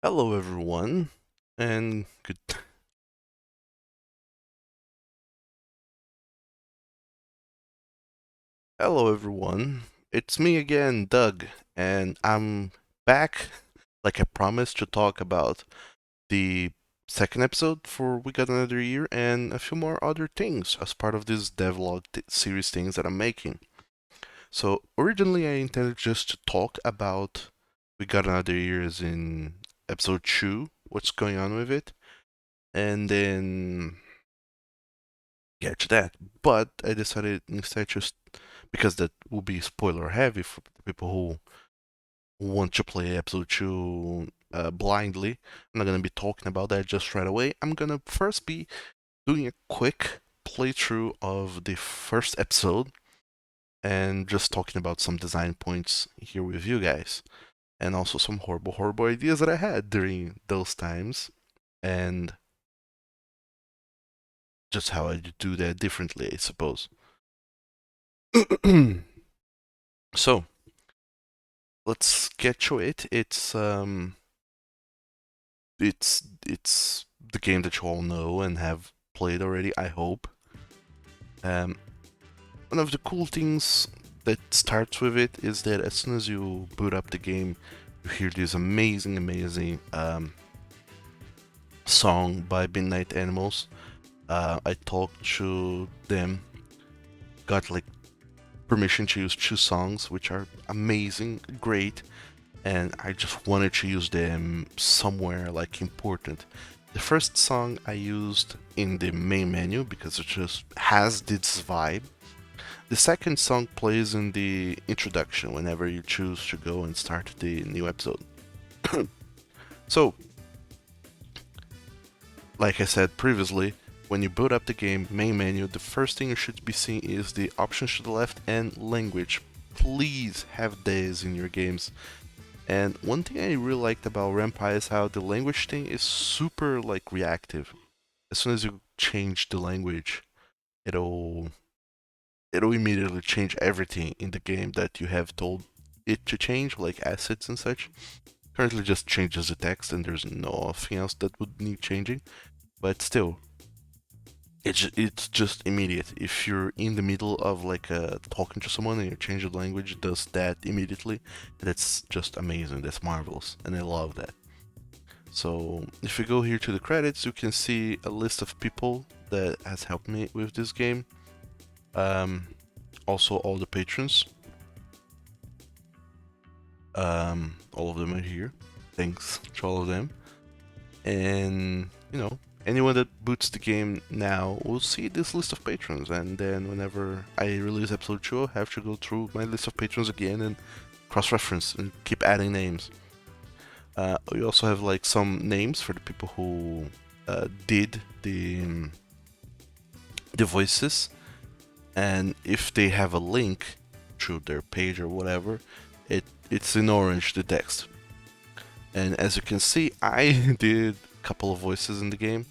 Hello everyone, and good. Hello everyone, it's me again, Doug, and I'm back, like I promised, to talk about the second episode for We Got Another Year and a few more other things as part of this devlog series things that I'm making. So originally I intended just to talk about We Got Another Year as in episode 2, what's going on with it, and then get to that. But I decided instead just because that will be spoiler heavy for the people who want to play episode 2 blindly. I'm not gonna be talking about that just right away. I'm gonna first be doing a quick playthrough of the first episode and just talking about some design points here with you guys. And also some horrible ideas that I had during those times and just how I do that differently, I suppose. So, let's get to it. It's the game that you all know and have played already, I hope. Um, One of the cool things that starts with it is that as soon as you boot up the game, you hear this amazing song by Midnight Animals. I talked to them, got like permission to use two songs, which are amazing, great, and I just wanted to use them somewhere like important. The first song I used in the main menu because it just has this vibe. The second song plays in the introduction whenever you choose to go and start the new episode. So, like I said previously, when you boot up the game main menu, the first thing you should be seeing is the options to the left and language. Please have these in your games. And one thing I really liked about Rampai is how the language thing is super like reactive. As soon as you change the language, it'll it'll immediately change everything in the game that you have told it to change, like assets and such. Currently just changes the text and there's nothing else that would need changing. But still, it's just immediate. If you're in the middle of like talking to someone and you change the language, it does that immediately. That's just amazing. That's marvelous, and I love that. So if you go here to the credits, you can see a list of people that has helped me with this game. Um, Also all the patrons. All of them are here. Thanks to all of them. And anyone that boots the game now will see this list of patrons. And then whenever I release episode 2, I'll have to go through my list of patrons again and cross-reference and keep adding names. We also have like some names for the people who did the voices, and if they have a link to their page or whatever, it's in orange, the text. And as you can see, I did a couple of voices in the game.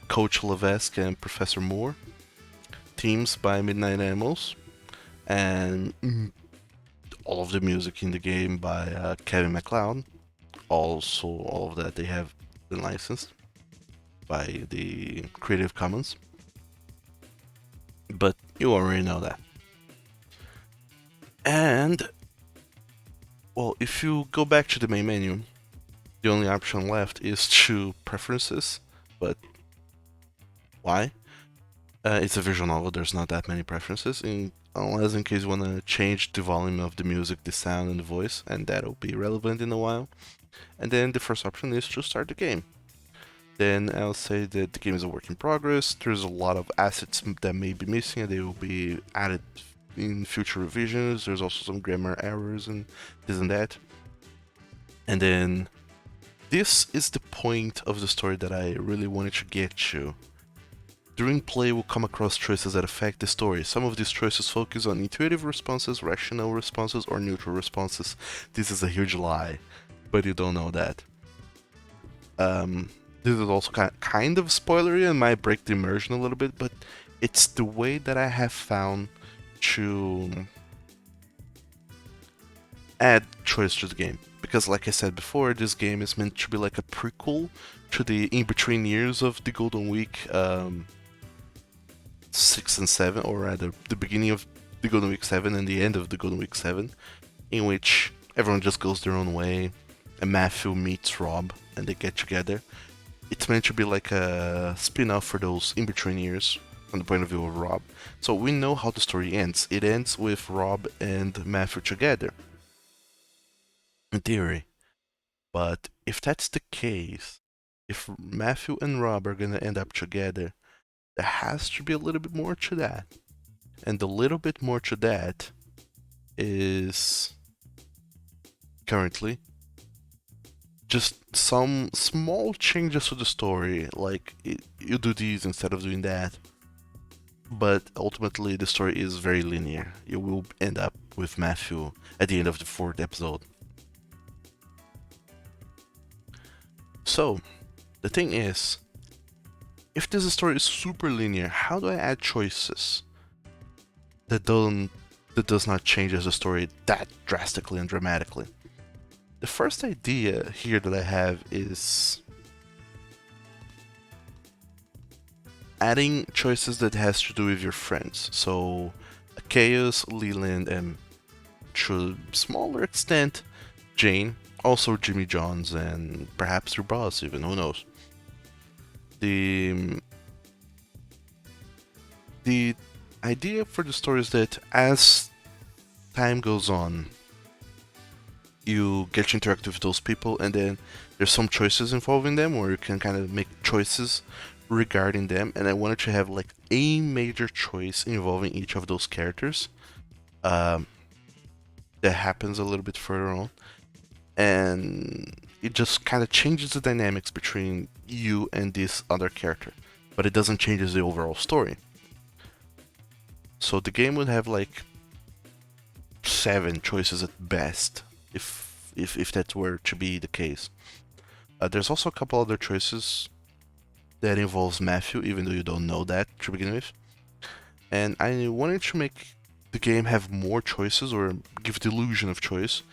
Coach Levesque and Professor Moore, teams by Midnight Animals, and all of the music in the game by Kevin MacLeod. Also, all of that they have been licensed by the Creative Commons. But you already know that. And, well, if you go back to the main menu, the only option left is to preferences. But why? It's a visual novel, there's not that many preferences, unless in case you want to change the volume of the music, the sound, and the voice, and that'll be relevant in a while. And then the first option is to start the game. Then I'll say that the game is a work in progress, there's a lot of assets that may be missing, and they will be added in future revisions. There's also some grammar errors and this and that. And then this is the point of the story that I really wanted to get to. During play, we'll come across choices that affect the story. Some of these choices focus on intuitive responses, rational responses, or neutral responses. This is a huge lie, but you don't know that. This is also kind of spoilery and might break the immersion a little bit, but it's the way that I have found to add choice to the game. because like I said before, this game is meant to be like a prequel to the in-between years of the Golden Week 6 and 7, or rather the beginning of the Golden Week 7 and the end of the Golden Week 7, in which everyone just goes their own way, and Matthew meets Rob, and they get together. It's meant to be like a spin-off for those in-between years, from the point of view of Rob. So we know how the story ends. It ends with Rob and Matthew together, in theory. But if that's the case, if Matthew and Rob are gonna end up together, there has to be a little bit more to that. And the little bit more to that is currently just some small changes to the story, like you do these instead of doing that. But ultimately, the story is very linear. You will end up with Matthew at the end of the 4th episode. So, the thing is, if this story is super linear, how do I add choices that does not change the story that drastically and dramatically? The first idea here that I have is adding choices that has to do with your friends. So Chaos, Leland, and to a smaller extent, Jane, also Jimmy Johns, and perhaps your boss even, who knows. The idea for the story is that as time goes on, you get to interact with those people, and then there's some choices involving them, or you can kind of make choices regarding them. And I wanted to have like a major choice involving each of those characters. That happens a little bit further on, and it just kind of changes the dynamics between you and this other character, but it doesn't change the overall story. So the game would have like 7 choices at best, if that were to be the case. There's also a couple other choices that involves Matthew, even though you don't know that to begin with. And I wanted to make the game have more choices, or give the illusion of choice,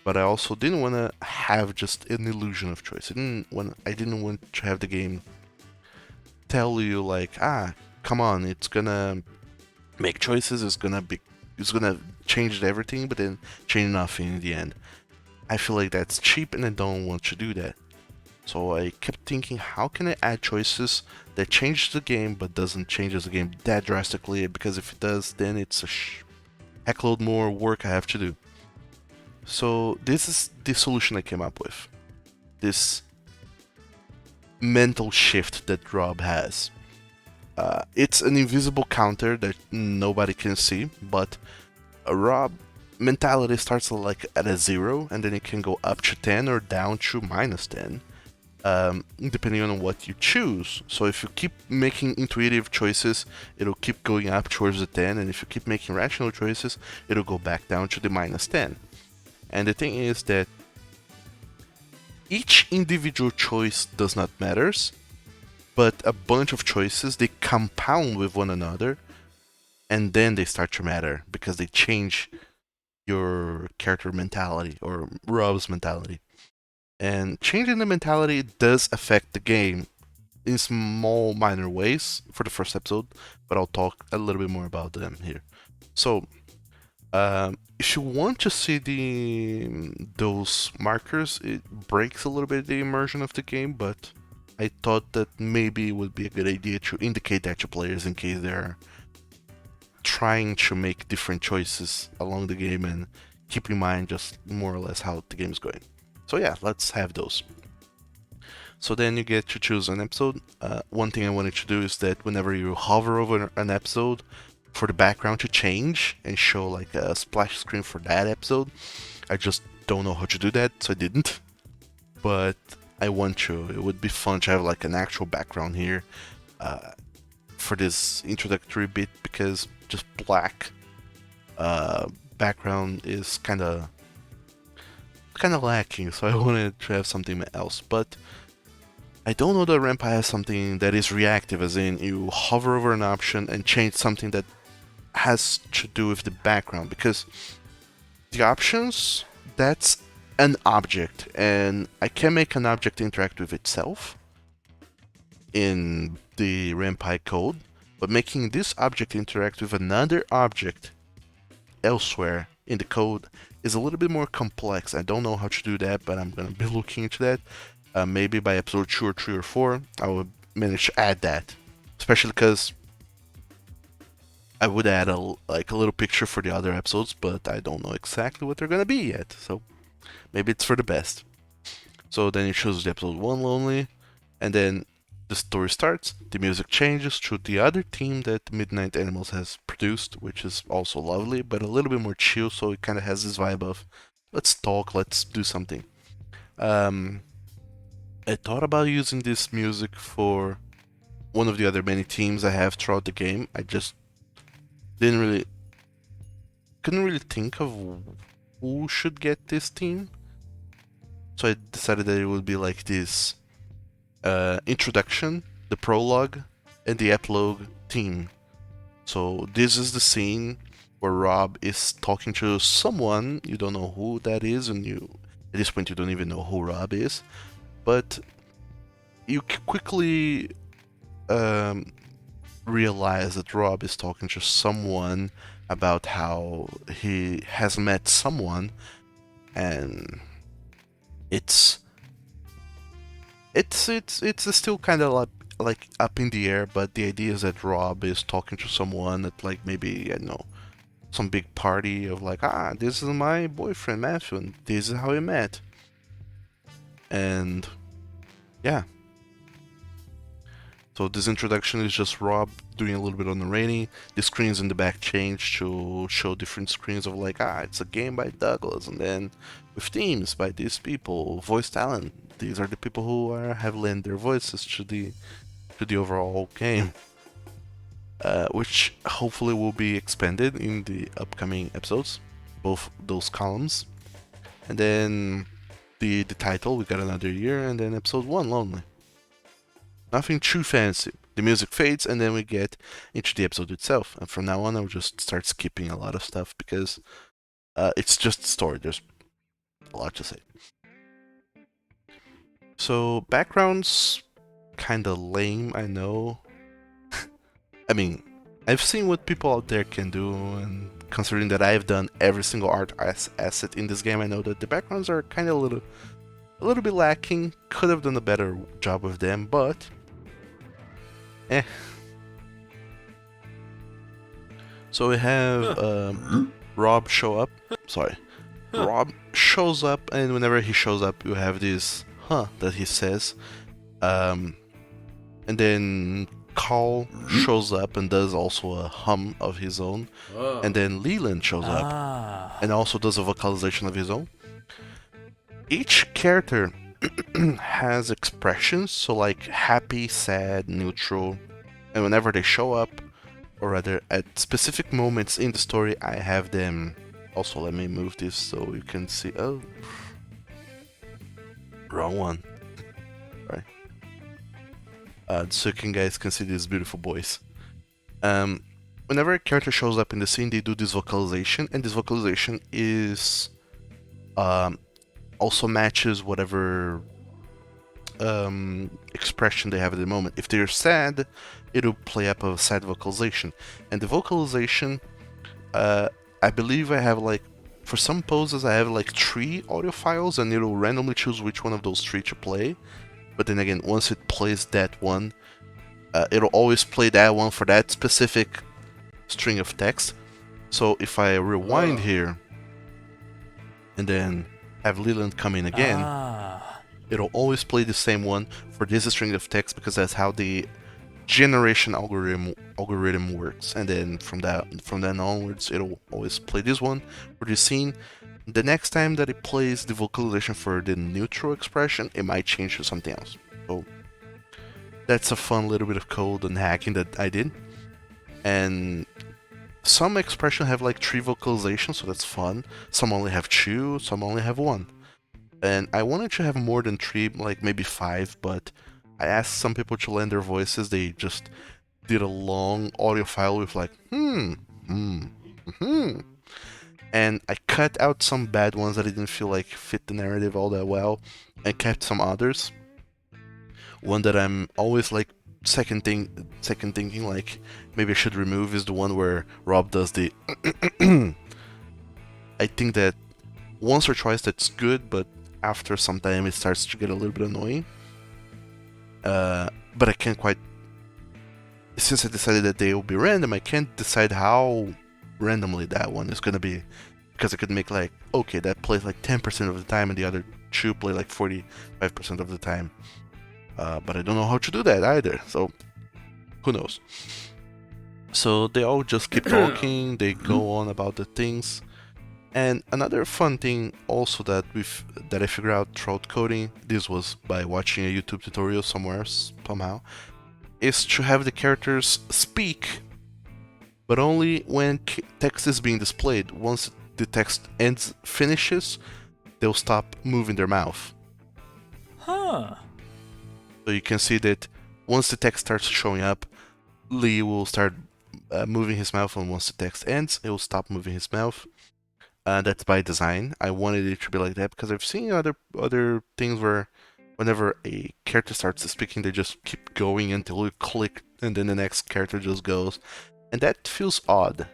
but I also didn't want to have just an illusion of choice. I didn't want to have the game tell you like, come on, it's gonna make choices, it's gonna change everything, but then change nothing in the end. I feel like that's cheap, and I don't want to do that. So I kept thinking, how can I add choices that change the game but doesn't change the game that drastically? Because if it does, then it's a heckload more work I have to do. So this is the solution I came up with. This mental shift that Rob has. It's an invisible counter that nobody can see, but Rob mentality starts like at a 0, and then it can go up to 10 or down to -10, depending on what you choose. So if you keep making intuitive choices, it'll keep going up towards the 10, and if you keep making rational choices, it'll go back down to the -10. And the thing is that each individual choice does not matter, but a bunch of choices, they compound with one another, and then they start to matter because they change your character mentality, or Rob's mentality. And changing the mentality does affect the game in small, minor ways for the first episode, but I'll talk a little bit more about them here. So, if you want to see those markers, it breaks a little bit the immersion of the game, but I thought that maybe it would be a good idea to indicate that to players in case they're trying to make different choices along the game, and keep in mind just more or less how the game is going. So yeah, let's have those. So then you get to choose an episode. One thing I wanted to do is that whenever you hover over an episode, for the background to change and show like a splash screen for that episode. I just don't know how to do that, so I didn't. But I want to. It would be fun to have like an actual background here for this introductory bit, because just black background is kind of lacking, so I wanted to have something else. But I don't know that Rampa has something that is reactive, as in you hover over an option and change something that has to do with the background, because the options, that's an object, and I can make an object interact with itself in the RAMPI code, but making this object interact with another object elsewhere in the code is a little bit more complex. I don't know how to do that, but I'm gonna be looking into that. Maybe by episode 2 or 3 or 4, I will manage to add that. Especially because I would add a little picture for the other episodes, but I don't know exactly what they're gonna be yet. So maybe it's for the best. So then it shows the episode 1 lonely, and then the story starts, the music changes to the other theme that Midnight Animals has produced, which is also lovely, but a little bit more chill, so it kind of has this vibe of, let's talk, let's do something. I thought about using this music for one of the other many themes I have throughout the game. I just couldn't really think of who should get this theme. So I decided that it would be like this introduction, the prologue, and the epilogue theme. So this is the scene where Rob is talking to someone. You don't know who that is, and at this point you don't even know who Rob is, but you quickly realize that Rob is talking to someone about how he has met someone, and it's still kind of like up in the air, but the idea is that Rob is talking to someone at like maybe, I don't know, some big party of like, this is my boyfriend Matthew, and this is how we met. And yeah. So this introduction is just Rob doing a little bit on the rainy. The screens in the back change to show different screens of like, it's a game by Douglas, and then with themes by these people, voice talent. These are the people who have lent their voices to the overall game, which hopefully will be expanded in the upcoming episodes, both those columns. And then the title, we got another year, and then episode 1, Lonely. Nothing too fancy. The music fades, and then we get into the episode itself. And from now on, I'll just start skipping a lot of stuff because it's just a story. There's a lot to say. So, backgrounds, kinda lame, I know. I mean, I've seen what people out there can do, and considering that I've done every single art asset in this game, I know that the backgrounds are kinda a little bit lacking. Could have done a better job with them, but So we have Rob show up. Sorry. Rob shows up, and whenever he shows up, you have this that he says. And then Carl shows up and does also a hum of his own. Whoa. And then Leland shows up and also does a vocalization of his own. Each character has expressions, so like happy, sad, neutral, and whenever they show up, or rather at specific moments in the story, I have them. Also, let me move this so you can see. Oh, wrong one. Right. So you guys can see these beautiful boys. Whenever a character shows up in the scene, they do this vocalization, and this vocalization is also matches whatever expression they have at the moment. If they're sad, it'll play up a sad vocalization. And the vocalization, I believe I have like, for some poses I have like 3 audio files, and it'll randomly choose which one of those 3 to play. But then again, once it plays that one, it'll always play that one for that specific string of text. So if I rewind here, and then have Leland come in again, it'll always play the same one for this string of text, because that's how the generation algorithm works. And then from then onwards, it'll always play this one for this scene. The next time that it plays the vocalization for the neutral expression, it might change to something else. So that's a fun little bit of code and hacking that I did. And some expression have like 3 vocalizations, so that's fun. Some only have 2, some only have 1. And I wanted to have more than 3, like maybe 5, but I asked some people to lend their voices. They just did a long audio file with like, and I cut out some bad ones that I didn't feel like fit the narrative all that well, and kept some others. One that I'm always like second thinking like maybe I should remove is the one where Rob does the. I think that once or twice that's good, but after some time it starts to get a little bit annoying. But I can't quite. Since I decided that they will be random, I can't decide how randomly that one is gonna be, because I could make like, okay, that plays like 10% of the time, and the other two play like 45% of the time. But I don't know how to do that either, so who knows? So they all just keep talking, they go on about the things. And another fun thing also that I figured out throughout coding, this was by watching a YouTube tutorial somewhere somehow, is to have the characters speak, but only when text is being displayed. Once the text finishes, they'll stop moving their mouth. Huh. So you can see that once the text starts showing up, Lee will start moving his mouth, and once the text ends, he will stop moving his mouth. That's by design. I wanted it to be like that because I've seen other things where whenever a character starts speaking, they just keep going until you click, and then the next character just goes, and that feels odd.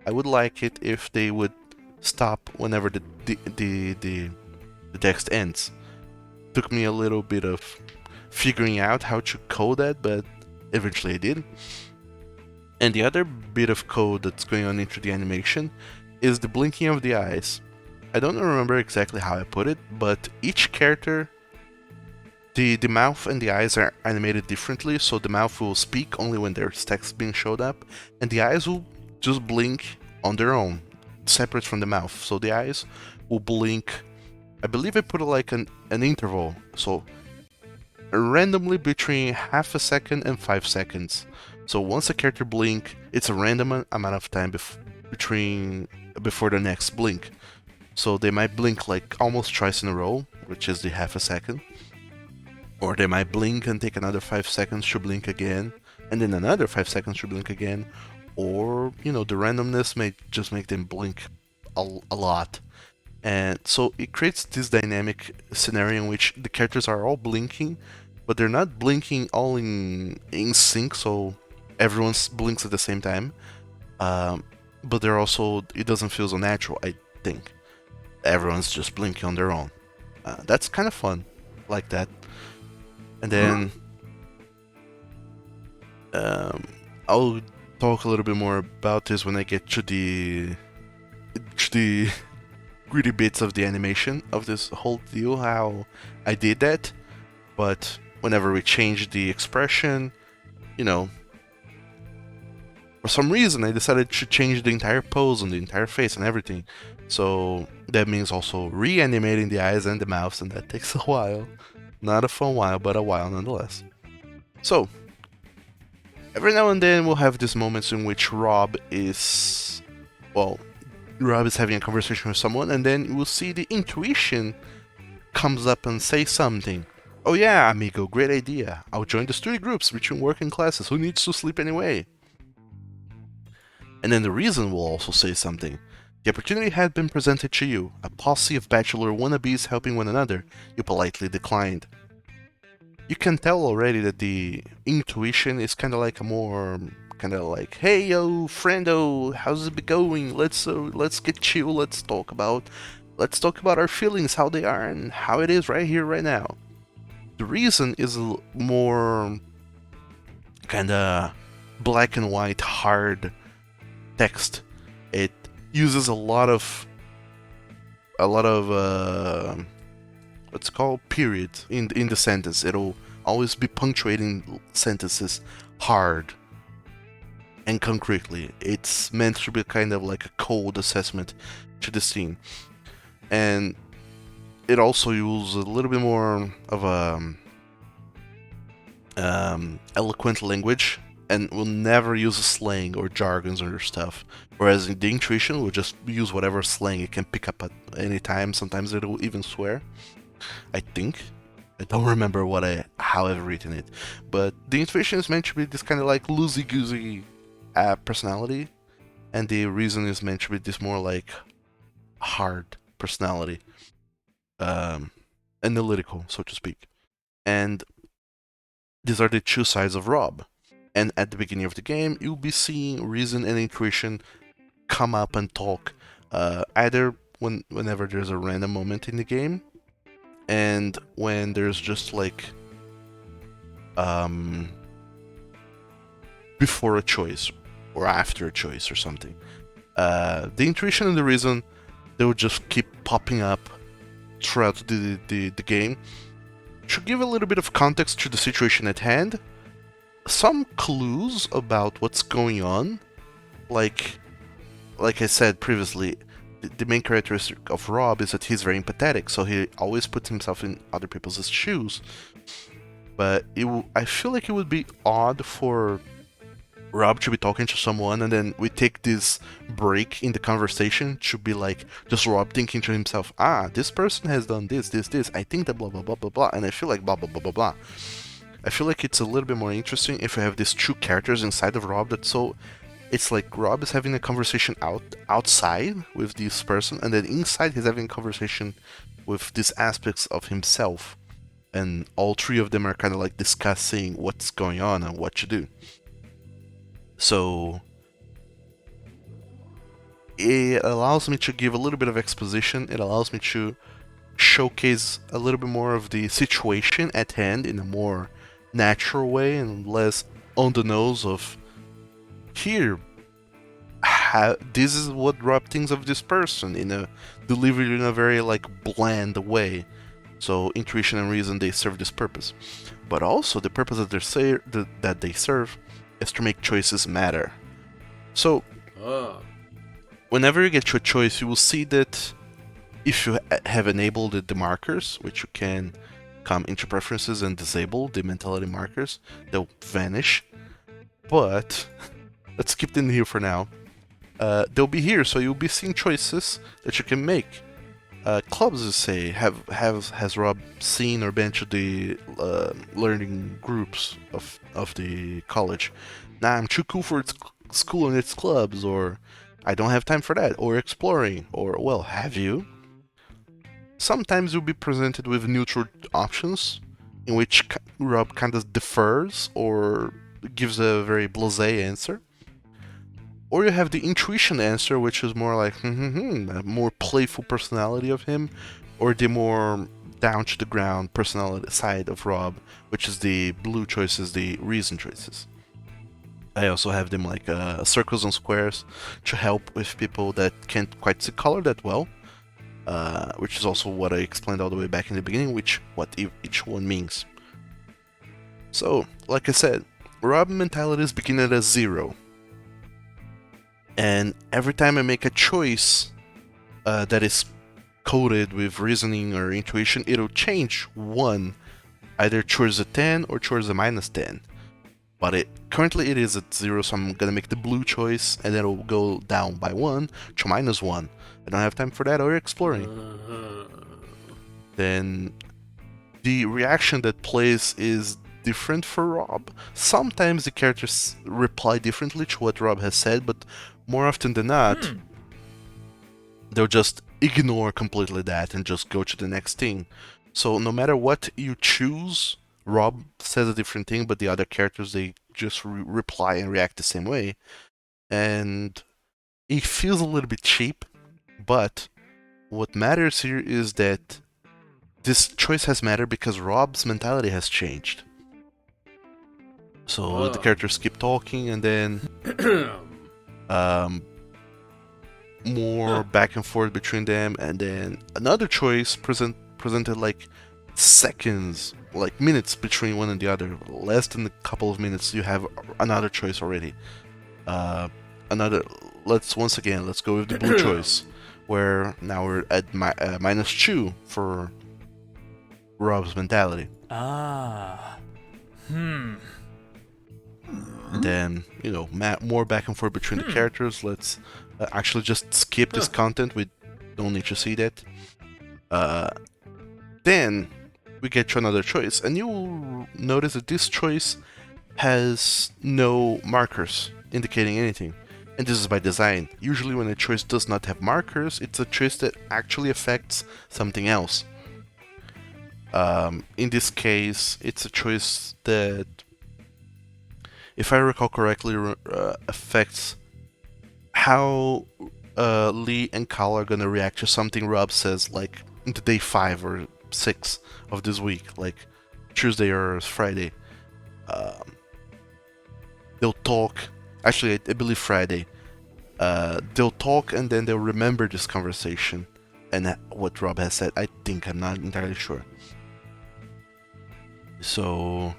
I would like it if they would stop whenever the text ends. Took me a little bit of figuring out how to code that, but eventually I did. And the other bit of code that's going on into the animation is the blinking of the eyes. I don't remember exactly how I put it, but each character, the mouth and the eyes are animated differently, so the mouth will speak only when there's text being showed up, and the eyes will just blink on their own, separate from the mouth. So the eyes will blink, I believe I put it like an interval, so randomly between half a second and 5 seconds. So once a character blink, it's a random amount of time before the next blink. So they might blink like almost twice in a row, which is the half a second. Or they might blink and take another 5 seconds to blink again, and then another 5 seconds to blink again. Or, the randomness may just make them blink a lot. And so it creates this dynamic scenario in which the characters are all blinking, but they're not blinking all in sync, so everyone blinks at the same time. But they're also, it doesn't feel so natural, I think. Everyone's just blinking on their own. That's kind of fun, like that. And then I'll talk a little bit more about this when I get to the gritty bits of the animation of this whole deal, how I did that. But whenever we change the expression, for some reason I decided to change the entire pose and the entire face and everything. So that means also reanimating the eyes and the mouths, and that takes a while. Not a fun while, but a while nonetheless. So, every now and then we'll have these moments in which Rob is having a conversation with someone, and then we'll see the intuition comes up and say something. Oh yeah, amigo, great idea. I'll join the study groups between work and classes. Who needs to sleep anyway? And then the reason will also say something. The opportunity had been presented to you, a posse of bachelor wannabes helping one another. You politely declined. You can tell already that the intuition is kind of like hey yo, friendo, how's it going? Let's get chill. Let's talk about our feelings, how they are, and how it is right here, right now. The reason is more kind of black and white, hard text. It uses a lot of what's called periods in the sentence. It'll always be punctuating sentences hard and concretely. It's meant to be kind of like a cold assessment to the scene, and it also uses a little bit more of a eloquent language, and will never use slang or jargons or stuff. Whereas in the intuition, we'll just use whatever slang it can pick up at any time. Sometimes it'll even swear. I think. I don't remember how I've written it. But the intuition is meant to be this kind of like loosey-goosey personality. And the reason is meant to be this more like hard personality, um, analytical, so to speak. And these are the two sides of Rob. And at the beginning of the game, you'll be seeing reason and intuition come up and talk, either whenever there's a random moment in the game, and when there's just like before a choice or after a choice or something. The intuition and the reason, they will just keep popping up throughout the game to give a little bit of context to the situation at hand, some clues about what's going on, like I said previously, the main characteristic of Rob is that he's very empathetic, so he always puts himself in other people's shoes. But I feel like it would be odd for Rob to be talking to someone and then we take this break in the conversation to be like just Rob thinking to himself, this person has done this, I think that blah blah blah blah blah, and I feel like blah blah blah blah blah. I feel like it's a little bit more interesting if we have these two characters inside of Rob that so it's like Rob is having a conversation outside with this person, and then inside he's having a conversation with these aspects of himself, and all three of them are kind of like discussing what's going on and what to do. So it allows me to give a little bit of exposition. It allows me to showcase a little bit more of the situation at hand in a more natural way and less on the nose of here. This is what Rob thinks of this person, delivered in a very like bland way. So intuition and reason, they serve this purpose, but also the purpose that they serve is to make choices matter. So whenever you get to a choice, you will see that if you have enabled the markers, which you can come into preferences and disable the mentality markers, they'll vanish. But let's keep them here for now. They'll be here, so you'll be seeing choices that you can make. Clubs, you say, has Rob seen or been to the learning groups of the college? Nah, I'm too cool for its school and its clubs, or I don't have time for that, or exploring, or well, have you? Sometimes you'll be presented with neutral options, in which Rob kind of defers or gives a very blasé answer. Or you have the intuition answer, which is more like, a more playful personality of him, or the more down to the ground personality side of Rob, which is the blue choices, the reason choices. I also have them like circles and squares to help with people that can't quite see color that well, which is also what I explained all the way back in the beginning, what each one means. So, like I said, Rob mentalities begin at a 0. And every time I make a choice that is coded with reasoning or intuition, it'll change 1, either towards a 10 or towards a -10. But currently it is at 0, so I'm gonna make the blue choice, and then it'll go down by 1 to -1. I don't have time for that or exploring. Then the reaction that plays is different for Rob. Sometimes the characters reply differently to what Rob has said, but more often than not, they'll just ignore completely that and just go to the next thing. So no matter what you choose, Rob says a different thing, but the other characters, they just reply and react the same way. And it feels a little bit cheap, but what matters here is that this choice has mattered because Rob's mentality has changed. So the characters keep talking, and then more back and forth between them, and then another choice presented like seconds, like minutes between one and the other. Less than a couple of minutes, you have another choice already. Let's go with the blue choice, where now we're at -2 for Rob's mentality. And then, more back and forth between the characters. Let's actually just skip this content. We don't need to see that. Then we get to another choice, and you'll notice that this choice has no markers indicating anything. And this is by design. Usually when a choice does not have markers, it's a choice that actually affects something else. In this case, it's a choice that, if I recall correctly, affects how Lee and Kyle are gonna react to something Rob says, like into day 5 or 6 of this week, like Tuesday or Friday. Um, they'll talk. Actually, I believe Friday. They'll talk and then they'll remember this conversation and what Rob has said. I think, I'm not entirely sure. So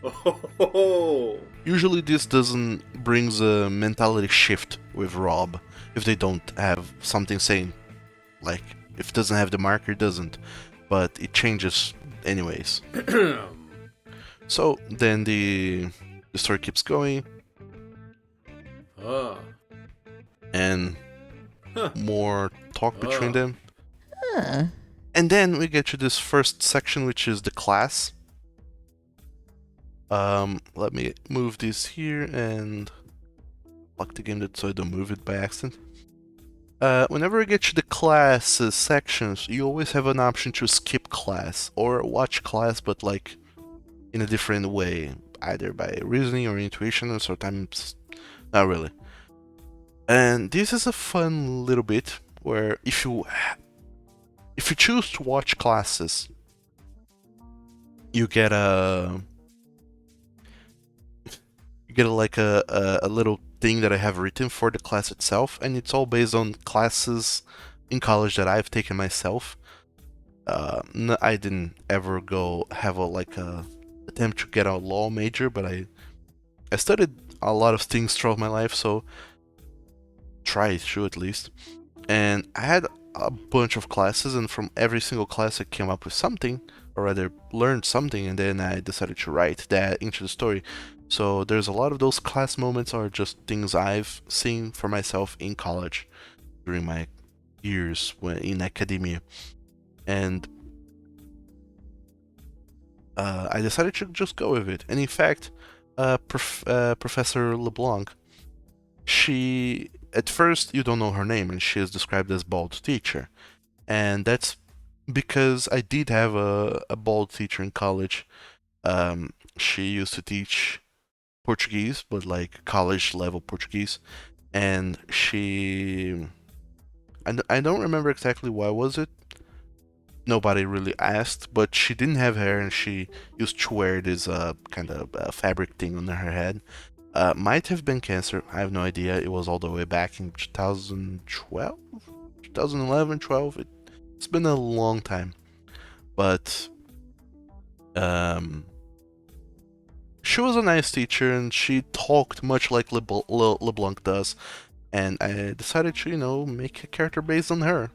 Oh, usually this doesn't brings a mentality shift with Rob if they don't have something saying, like if it doesn't have the marker, it doesn't, but it changes anyways. So then the story keeps going ah, and huh, more talk between ah, them. Huh. And then we get to this first section, which is the class. Let me move this here and lock the game so I don't move it by accident. Whenever you get to the classes sections, you always have an option to skip class or watch class, but like in a different way, either by reasoning or intuition, or sometimes not really. And this is a fun little bit where if you choose to watch classes, you get like a little thing that I have written for the class itself, and it's all based on classes in college that I've taken myself. I didn't ever go have a attempt to get a law major, but I studied a lot of things throughout my life, so try to at least. And I had a bunch of classes, and from every single class I came up with something, or rather learned something, and then I decided to write that into the story. So there's a lot of those class moments are just things I've seen for myself in college during my years in academia. And I decided to just go with it. And in fact, Professor LeBlanc, she, at first you don't know her name, and she is described as bald teacher. And that's because I did have a bald teacher in college. She used to teach Portuguese, but like college level Portuguese. And I don't remember exactly why was it. Nobody really asked, but she didn't have hair, and she used to wear this kind of fabric thing on her head. Might have been cancer. I have no idea. It was all the way back in 2012, 2011, 12. It's been a long time, but she was a nice teacher, and she talked much like LeBlanc does. And I decided to, make a character based on her.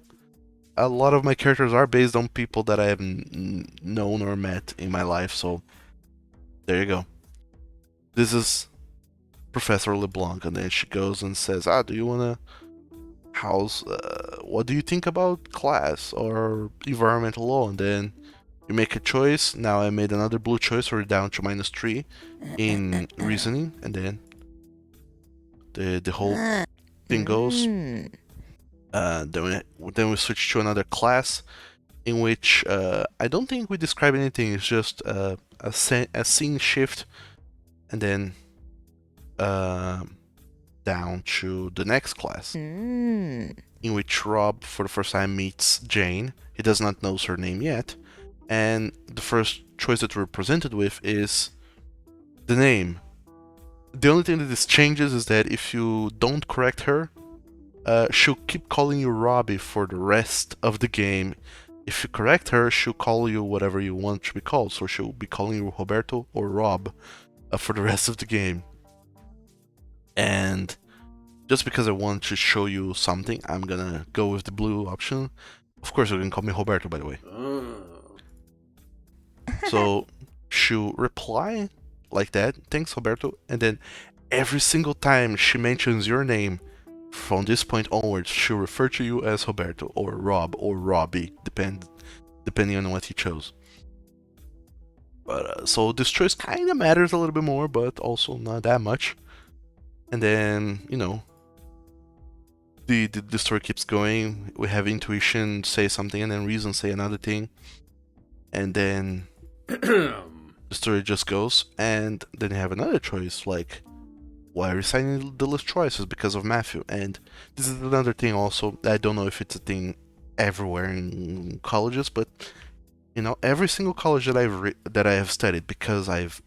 A lot of my characters are based on people that I have known or met in my life, so there you go. This is Professor LeBlanc, and then she goes and says, do you wanna what do you think about class or environmental law? And then you make a choice. Now I made another blue choice, we're down to -3 in reasoning, and then the whole thing goes. Then we switch to another class, in which I don't think we describe anything. It's just a scene shift, and then down to the next class, in which Rob, for the first time, meets Jane. He does not know her name yet, and the first choice that we're presented with is the name. The only thing that this changes is that if you don't correct her, she'll keep calling you Robbie for the rest of the game. If you correct her, she'll call you whatever you want to be called. So she'll be calling you Roberto or Rob for the rest of the game. And just because I want to show you something, I'm gonna go with the blue option. Of course, you can call me Roberto, by the way. So she'll reply like that, thanks Roberto, and then every single time she mentions your name, from this point onwards, she'll refer to you as Roberto or Rob or Robbie, depending on what he chose. But so this choice kind of matters a little bit more, but also not that much. And then, the story keeps going. We have intuition say something, and then reason say another thing, and then the story just goes. And then you have another choice, like why are you signing the list choices because of Matthew? And this is another thing. Also, I don't know if it's a thing everywhere in colleges, but every single college that that I have studied, because I've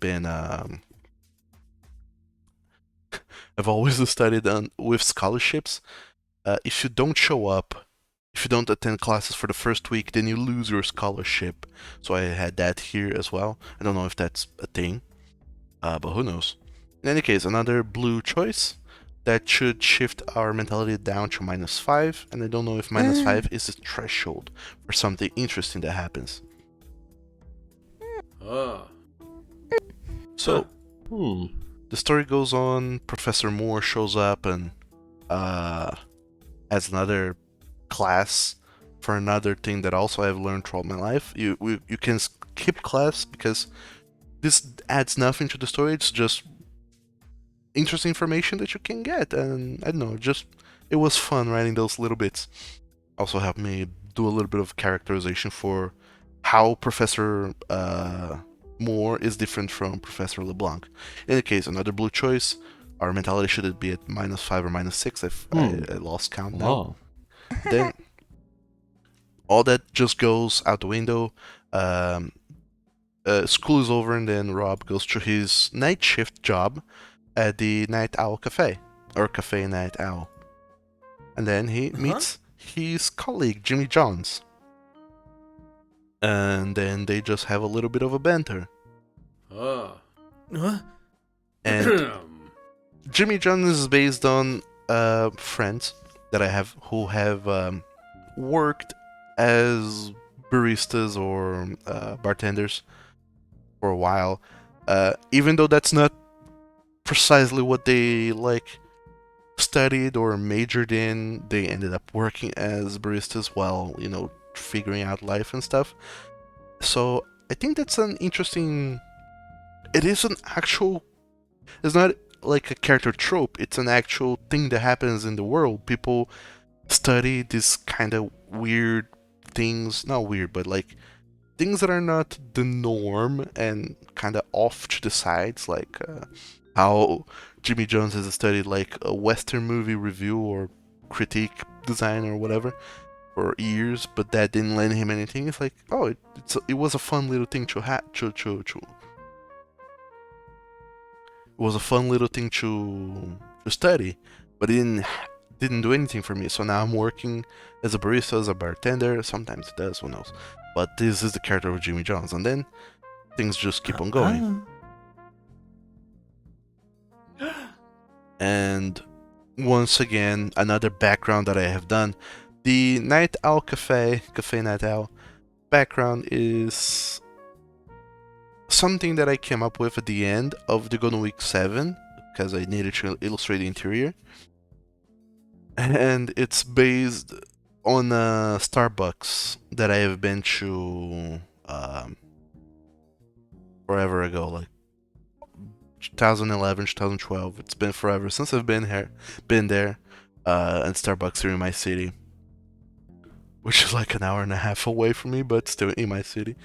always studied with scholarships. If you don't show up, if you don't attend classes for the first week, then you lose your scholarship. So I had that here as well. I don't know if that's a thing, but who knows? In any case, another blue choice that should shift our mentality down to -5, and I don't know if -5 is a threshold for something interesting that happens. So, the story goes on. Professor Moore shows up and has another class for another thing that also I've learned throughout my life. You can skip class because this adds nothing to the story. It's just interesting information that you can get, and I don't know, just it was fun writing those little bits. Also helped me do a little bit of characterization for how Professor Moore is different from Professor LeBlanc. In any case, another blue choice. Our mentality should it be at -5 or -6 if I lost count now. Wow. Then all that just goes out the window. School is over, and then Rob goes to his night shift job at the Night Owl Cafe, or Cafe Night Owl. And then he meets his colleague, Jimmy Johns. And then they just have a little bit of a banter. And Jimmy Johns is based on friends that I have who have worked as baristas or bartenders for a while. Even though that's not precisely what they studied or majored in, they ended up working as baristas while figuring out life and stuff. So I think that's an interesting. It is an actual. It's not like a character trope. It's an actual thing that happens in the world. People study this kind of weird things. Not weird, but things that are not the norm and kind of off to the sides, like how Jimmy Jones has studied a Western movie review or critique design or whatever for years, but that didn't lend him anything. It's like, oh, it was a fun little thing to have. It was a fun little thing to study, but it didn't do anything for me. So now I'm working as a barista, as a bartender. Sometimes it does, who knows? But this is the character of Jimmy Jones, and then things just keep on going. And once again, another background that I have done. The Night Owl Cafe Night Owl background is something that I came up with at the end of the Golden Week 7 because I needed to illustrate the interior. And it's based on a Starbucks that I have been to forever ago, like 2011, 2012. It's been forever since I've been there, and Starbucks here in my city, which is like an hour and a half away from me, but still in my city.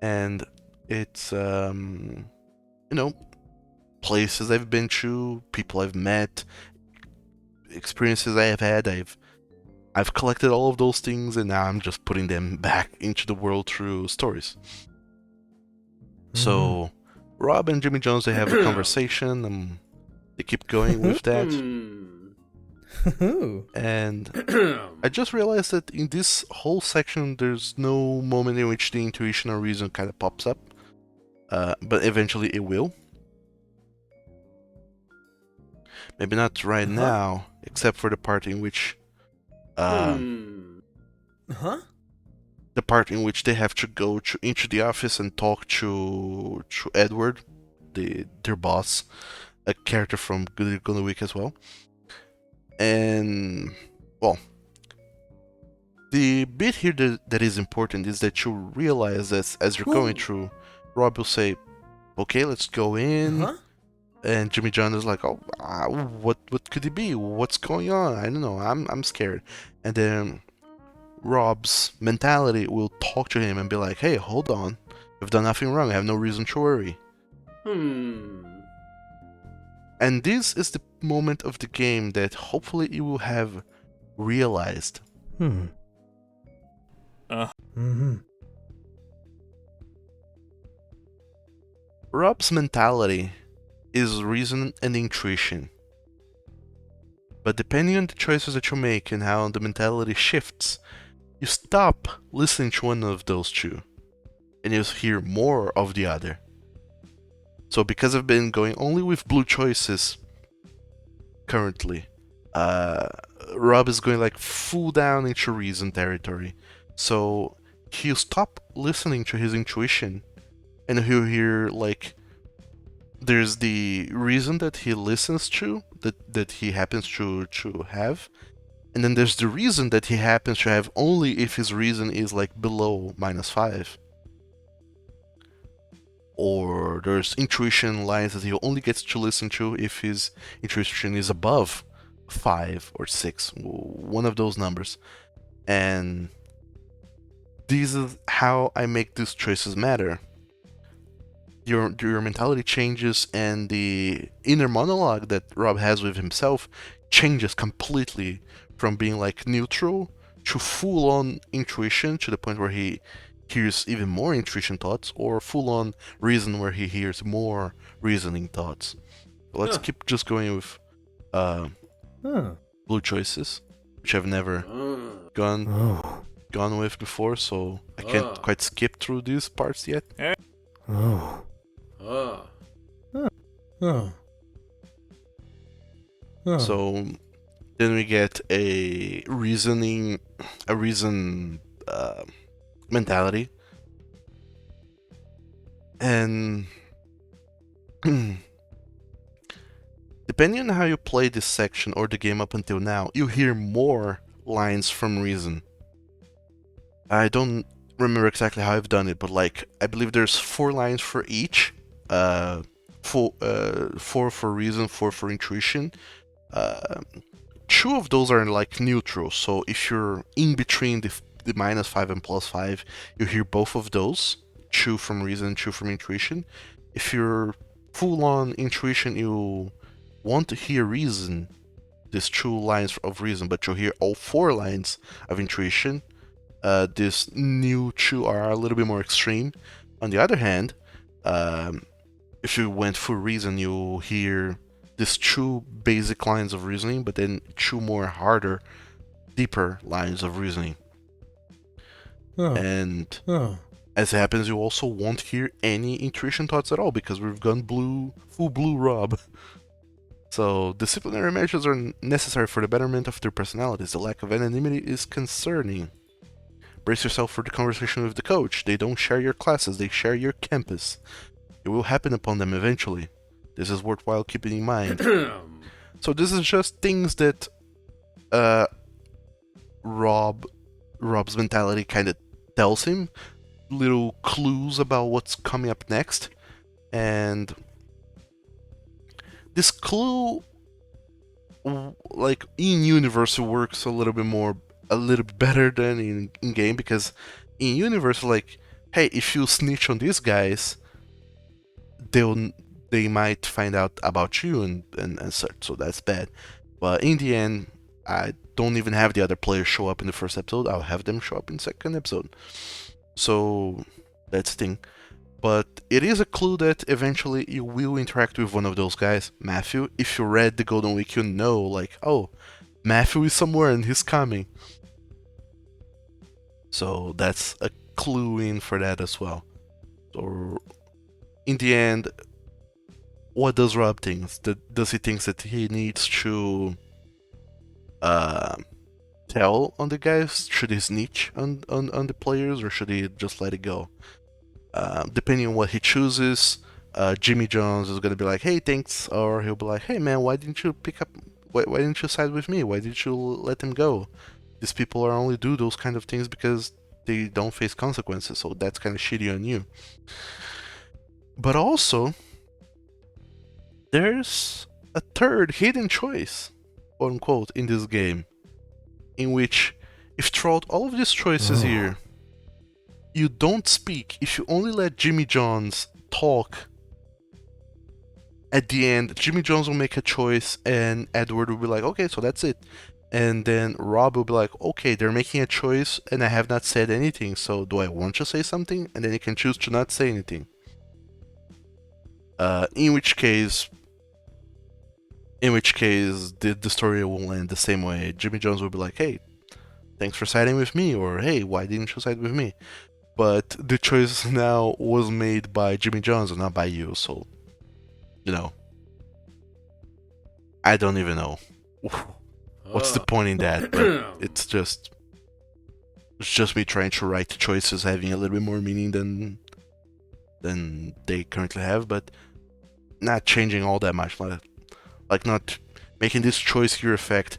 And it's places I've been to, people I've met, experiences I have had. I've collected all of those things, and now I'm just putting them back into the world through stories. So Rob and Jimmy Jones, they have a conversation, and they keep going with that. And I just realized that in this whole section, there's no moment in which the intuition or reason kind of pops up, but eventually it will. Maybe not right now, except for the part in which the part in which they have to go into the office and talk to Edward, their boss, a character from Golden Week as well. And well, the bit here that is important is that you realize that as you're going through, Rob will say, "Okay, let's go in." And Jimmy John is like, "Oh, what could it be? What's going on? I don't know. I'm scared." And then Rob's mentality will talk to him and be like, "Hey, hold on. You've done nothing wrong. I have no reason to worry." And this is the moment of the game that hopefully you will have realized. Mm-hmm. Rob's mentality is reason and intuition. But depending on the choices that you make and how the mentality shifts, you stop listening to one of those two and you hear more of the other. So because I've been going only with blue choices currently, Rob is going like full down into reason territory. So he'll stop listening to his intuition and he'll hear like there's the reason that he listens to that he happens to have, and then there's the reason that he happens to have only if his reason is like below -5. Or there's intuition lines that he only gets to listen to if his intuition is above 5 or 6, one of those numbers. And this is how I make these choices matter. Your mentality changes, and the inner monologue that Rob has with himself changes completely from being like neutral to full on intuition to the point where he hears even more intuition thoughts, or full on reason where he hears more reasoning thoughts. Let's keep just going with blue choices, which I've never gone with before, so I can't quite skip through these parts yet. So then we get a reason mentality, and depending on how you play this section or the game up until now, you hear more lines from reason. I don't remember exactly how I've done it, but like I believe there's 4 lines for each. Four for reason, 4 for intuition. 2 of those are like neutral, so if you're in between the -5 and +5, you hear both of those. 2 from reason, 2 from intuition. If you're full on intuition, you won't hear reason, these 2 lines of reason, but you'll hear all 4 lines of intuition. These new 2 are a little bit more extreme. On the other hand, if you went for reason, you'll hear these 2 basic lines of reasoning, but then 2 more harder, deeper lines of reasoning. And as it happens, you also won't hear any intuition thoughts at all because we've gone full blue Rob. So disciplinary measures are necessary for the betterment of their personalities. The lack of anonymity is concerning. Brace yourself for the conversation with the coach. They don't share your classes, they share your campus. It will happen upon them eventually. This is worthwhile keeping in mind. So this is just things that Rob's mentality kind of tells him, little clues about what's coming up next, and this clue, like in universe, works a little bit better than in game, because in universe, like, hey, if you snitch on these guys, they might find out about you and such, so that's bad. But in the end, I don't even have the other players show up in the first episode. I'll have them show up in the second episode. So that's the thing. But it is a clue that eventually you will interact with one of those guys, Matthew. If you read the Golden Week, you know, like, oh, Matthew is somewhere and he's coming. So that's a clue in for that as well. So in the end, what does Rob think? Does he think that he needs to tell on the guys? Should he snitch on the players, or should he just let it go? Depending on what he chooses, Jimmy Jones is gonna be like, "Hey, thanks," or he'll be like, "Hey, man, why didn't you pick up? Why didn't you side with me? Why didn't you let them go? These people are only do those kind of things because they don't face consequences, so that's kind of shitty on you." But also, there's a third hidden choice, quote unquote, in this game, in which if throughout all of these choices here, you don't speak, if you only let Jimmy Johns talk, at the end, Jimmy Jones will make a choice and Edward will be like, okay, so that's it. And then Rob will be like, okay, they're making a choice and I have not said anything, so do I want to say something? And then you can choose to not say anything. In which case, the story will end the same way. Jimmy Jones will be like, hey, thanks for siding with me, or hey, why didn't you side with me? But the choice now was made by Jimmy Jones and not by you, so, you know, I don't even know what's the point in that, but it's just me trying to write choices having a little bit more meaning than they currently have, but not changing all that much. Like not making this choice here affect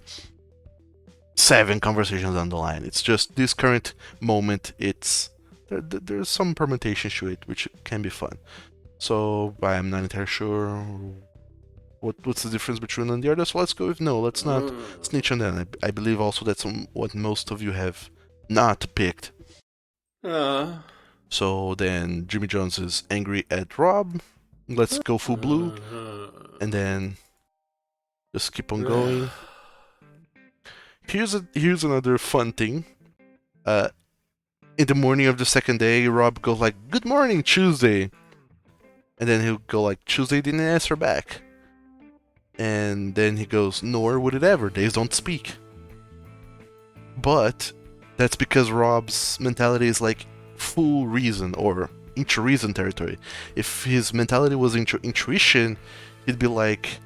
7 conversations down the line. It's just this current moment. There's some permutations to it which can be fun. So I'm not entirely sure what's the difference between one and the other. So let's go with no. Let's not snitch on that. I believe also that's what most of you have not picked. So then Jimmy Jones is angry at Rob. Let's go full blue, and then just keep on going. Here's another fun thing. In the morning of the second day, Rob goes like, "Good morning, Tuesday," and then he'll go like, "Tuesday didn't answer back," and then he goes, "Nor would it ever. Days don't speak." But that's because Rob's mentality is like full reason or intuition territory. If his mentality was intuition, he'd be like,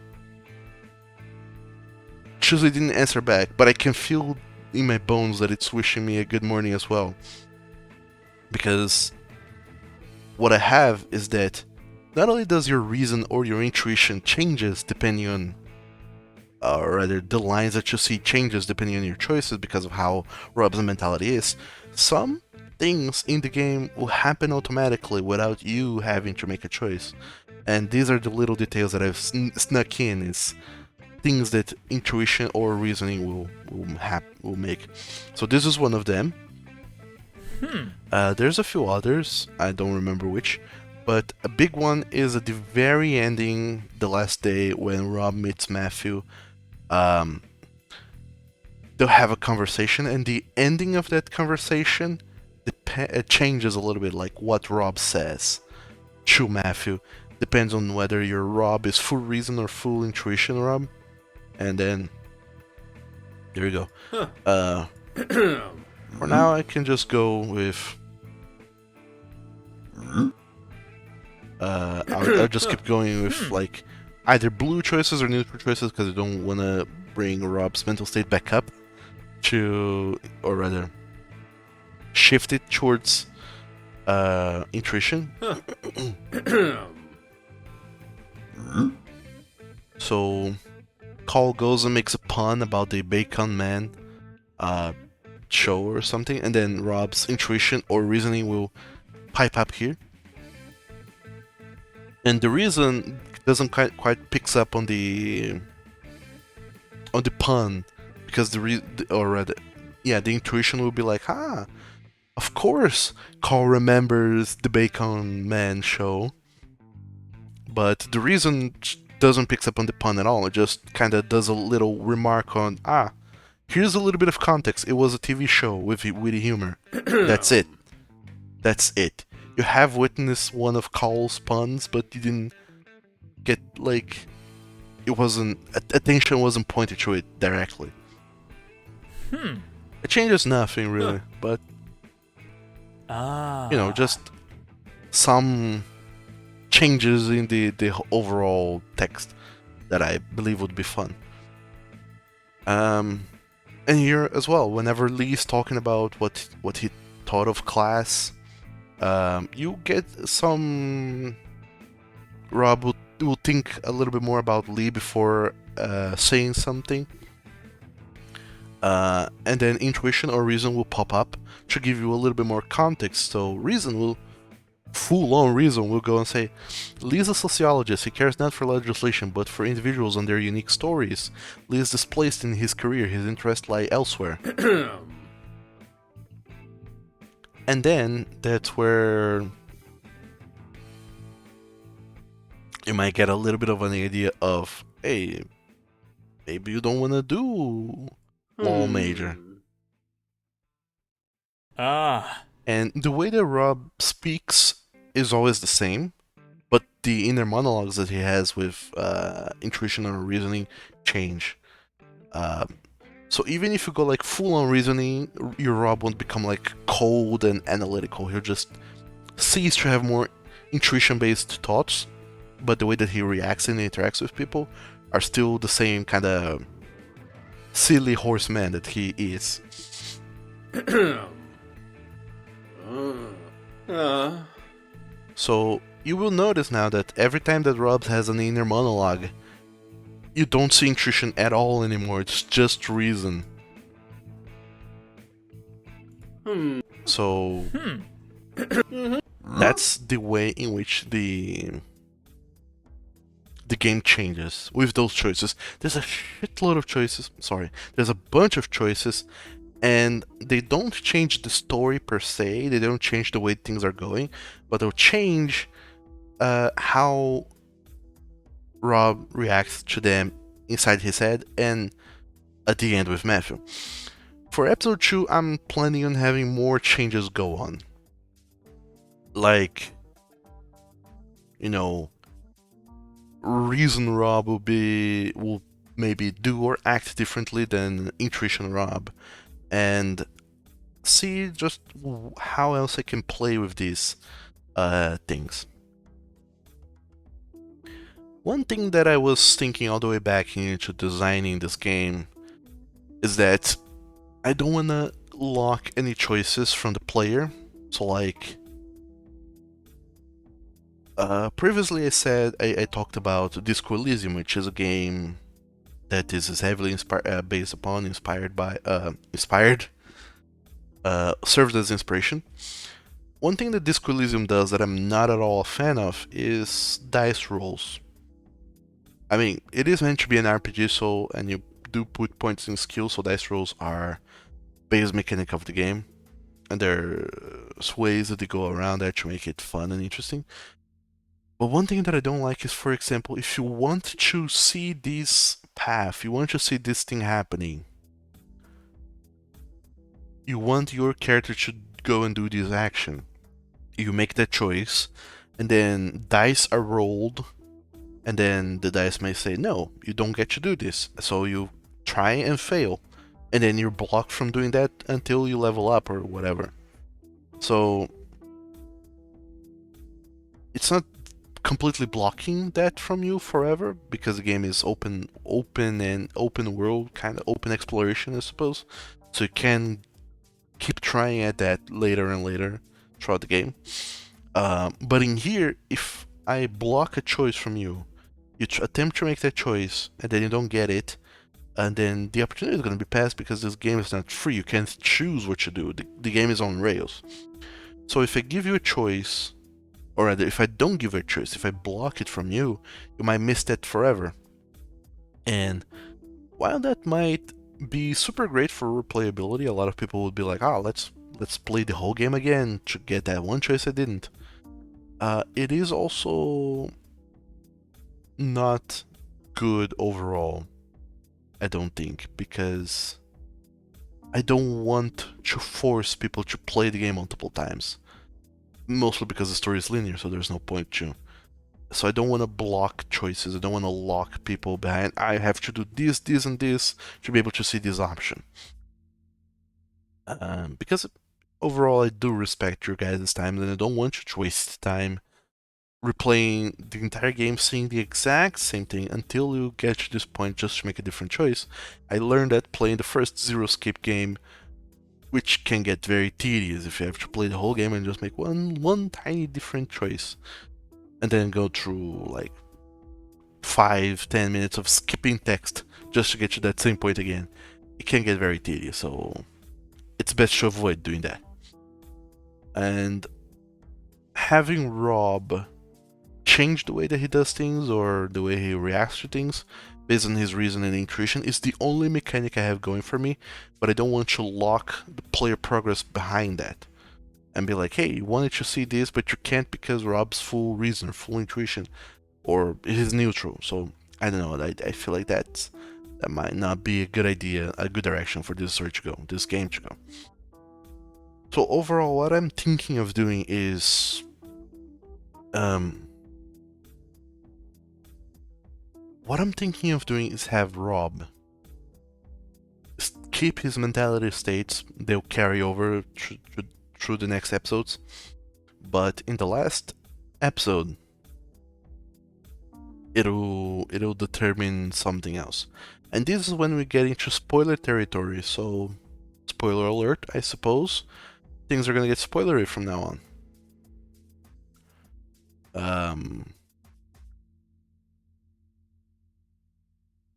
Tuesday didn't answer back, but I can feel in my bones that it's wishing me a good morning as well. Because what I have is that not only does your reason or your intuition changes depending on, or rather the lines that you see changes depending on your choices because of how Rob's mentality is, some things in the game will happen automatically without you having to make a choice. And these are the little details that I've snuck in, is things that intuition or reasoning will make. So this is one of them. There's a few others, I don't remember which, but a big one is at the very ending, the last day when Rob meets Matthew. They'll have a conversation, and the ending of that conversation it changes a little bit, like what Rob says to Matthew. Depends on whether your Rob is full reason or full intuition Rob. And then there you go. For now, I can just go with. I'll just keep going with like either blue choices or neutral choices because I don't want to bring Rob's mental state back up to, or rather, shift it towards intuition. So Carl goes and makes a pun about the Bacon Man show or something, and then Rob's intuition or reasoning will pipe up here. And the reason doesn't quite picks up on the pun, because the intuition will be like, of course Carl remembers the Bacon Man show, but the reason doesn't pick up on the pun at all. It just kind of does a little remark on, here's a little bit of context. It was a TV show with witty humor. That's it. You have witnessed one of Carl's puns, but you didn't get, like, attention wasn't pointed to it directly. It changes nothing, really, but, just some changes in the overall text that I believe would be fun. And here as well, whenever Lee's talking about what he thought of class, you get some. Rob will think a little bit more about Lee before saying something, and then intuition or reason will pop up to give you a little bit more context. So reason will full-on reason will go and say, Lee is a sociologist. He cares not for legislation, but for individuals and their unique stories. Lee is displaced in his career. His interests lie elsewhere. And then that's where you might get a little bit of an idea of, hey, maybe you don't want to do law major. Ah. And the way that Rob speaks is always the same, but the inner monologues that he has with intuition and reasoning change. So even if you go like full on reasoning, your Rob won't become like cold and analytical. He'll just cease to have more intuition based thoughts, but the way that he reacts and interacts with people are still the same kind of silly horseman that he is. So you will notice now that every time that Rob has an inner monologue, you don't see intuition at all anymore. It's just reason. So that's the way in which the game changes with those choices. There's a shitload of choices. Sorry, there's a bunch of choices, and they don't change the story per se. They don't change the way things are going, but they'll change how Rob reacts to them inside his head and at the end with Matthew. For episode 2, I'm planning on having more changes go on. Like, you know, Reason Rob will maybe do or act differently than Intuition Rob, and see just how else I can play with these things. One thing that I was thinking all the way back into designing this game is that I don't want to lock any choices from the player. So like, previously I said I talked about Disco Elysium, which is a game that is heavily served as inspiration. One thing that Disco Elysium does that I'm not at all a fan of is dice rolls. I mean, it is meant to be an RPG, so and you do put points in skill, so dice rolls are base mechanic of the game, and there's ways that they go around that to make it fun and interesting. But one thing that I don't like is, for example, if you want to see this path, you want to see this thing happening, you want your character to go and do this action, you make that choice, and then dice are rolled, and then the dice may say, no, you don't get to do this. So you try and fail, and then you're blocked from doing that until you level up or whatever. So it's not completely blocking that from you forever, because the game is open world, kind of open exploration, I suppose. So you can keep trying at that later and later throughout the game. But in here, if I block a choice from you, you attempt to make that choice, and then you don't get it, and then the opportunity is going to be passed because this game is not free. You can't choose what you do. The game is on rails. So if I give you a choice, or rather, if I don't give you a choice, if I block it from you, you might miss that forever. And while that might be super great for replayability, a lot of people would be like, "Oh, let's play the whole game again to get that one choice I didn't." It is also not good overall, I don't think, because I don't want to force people to play the game multiple times. Mostly because the story is linear, so there's no point to. So I don't want to block choices. I don't want to lock people behind. I have to do this, this, and this to be able to see this option. Because overall, I do respect your guys' time, and I don't want you to waste time replaying the entire game, seeing the exact same thing until you get to this point just to make a different choice. I learned that playing the first Zero Escape game, which can get very tedious if you have to play the whole game and just make one tiny different choice, and then go through like 5-10 minutes of skipping text just to get to that same point again. It can get very tedious, so it's best to avoid doing that. And having Rob change the way that he does things or the way he reacts to things based on his reason and intuition is the only mechanic I have going for me, but I don't want to lock the player progress behind that and be like, hey, you wanted to see this, but you can't because Rob's full reason, full intuition, or it is neutral. So I don't know. I feel like that might not be a good idea, a good direction for this story to go, this game to go. So overall, what I'm thinking of doing is, have Rob keep his mentality states. They'll carry over through the next episodes. But in the last episode, it'll determine something else. And this is when we get into spoiler territory. So, spoiler alert, I suppose. Things are gonna get spoilery from now on.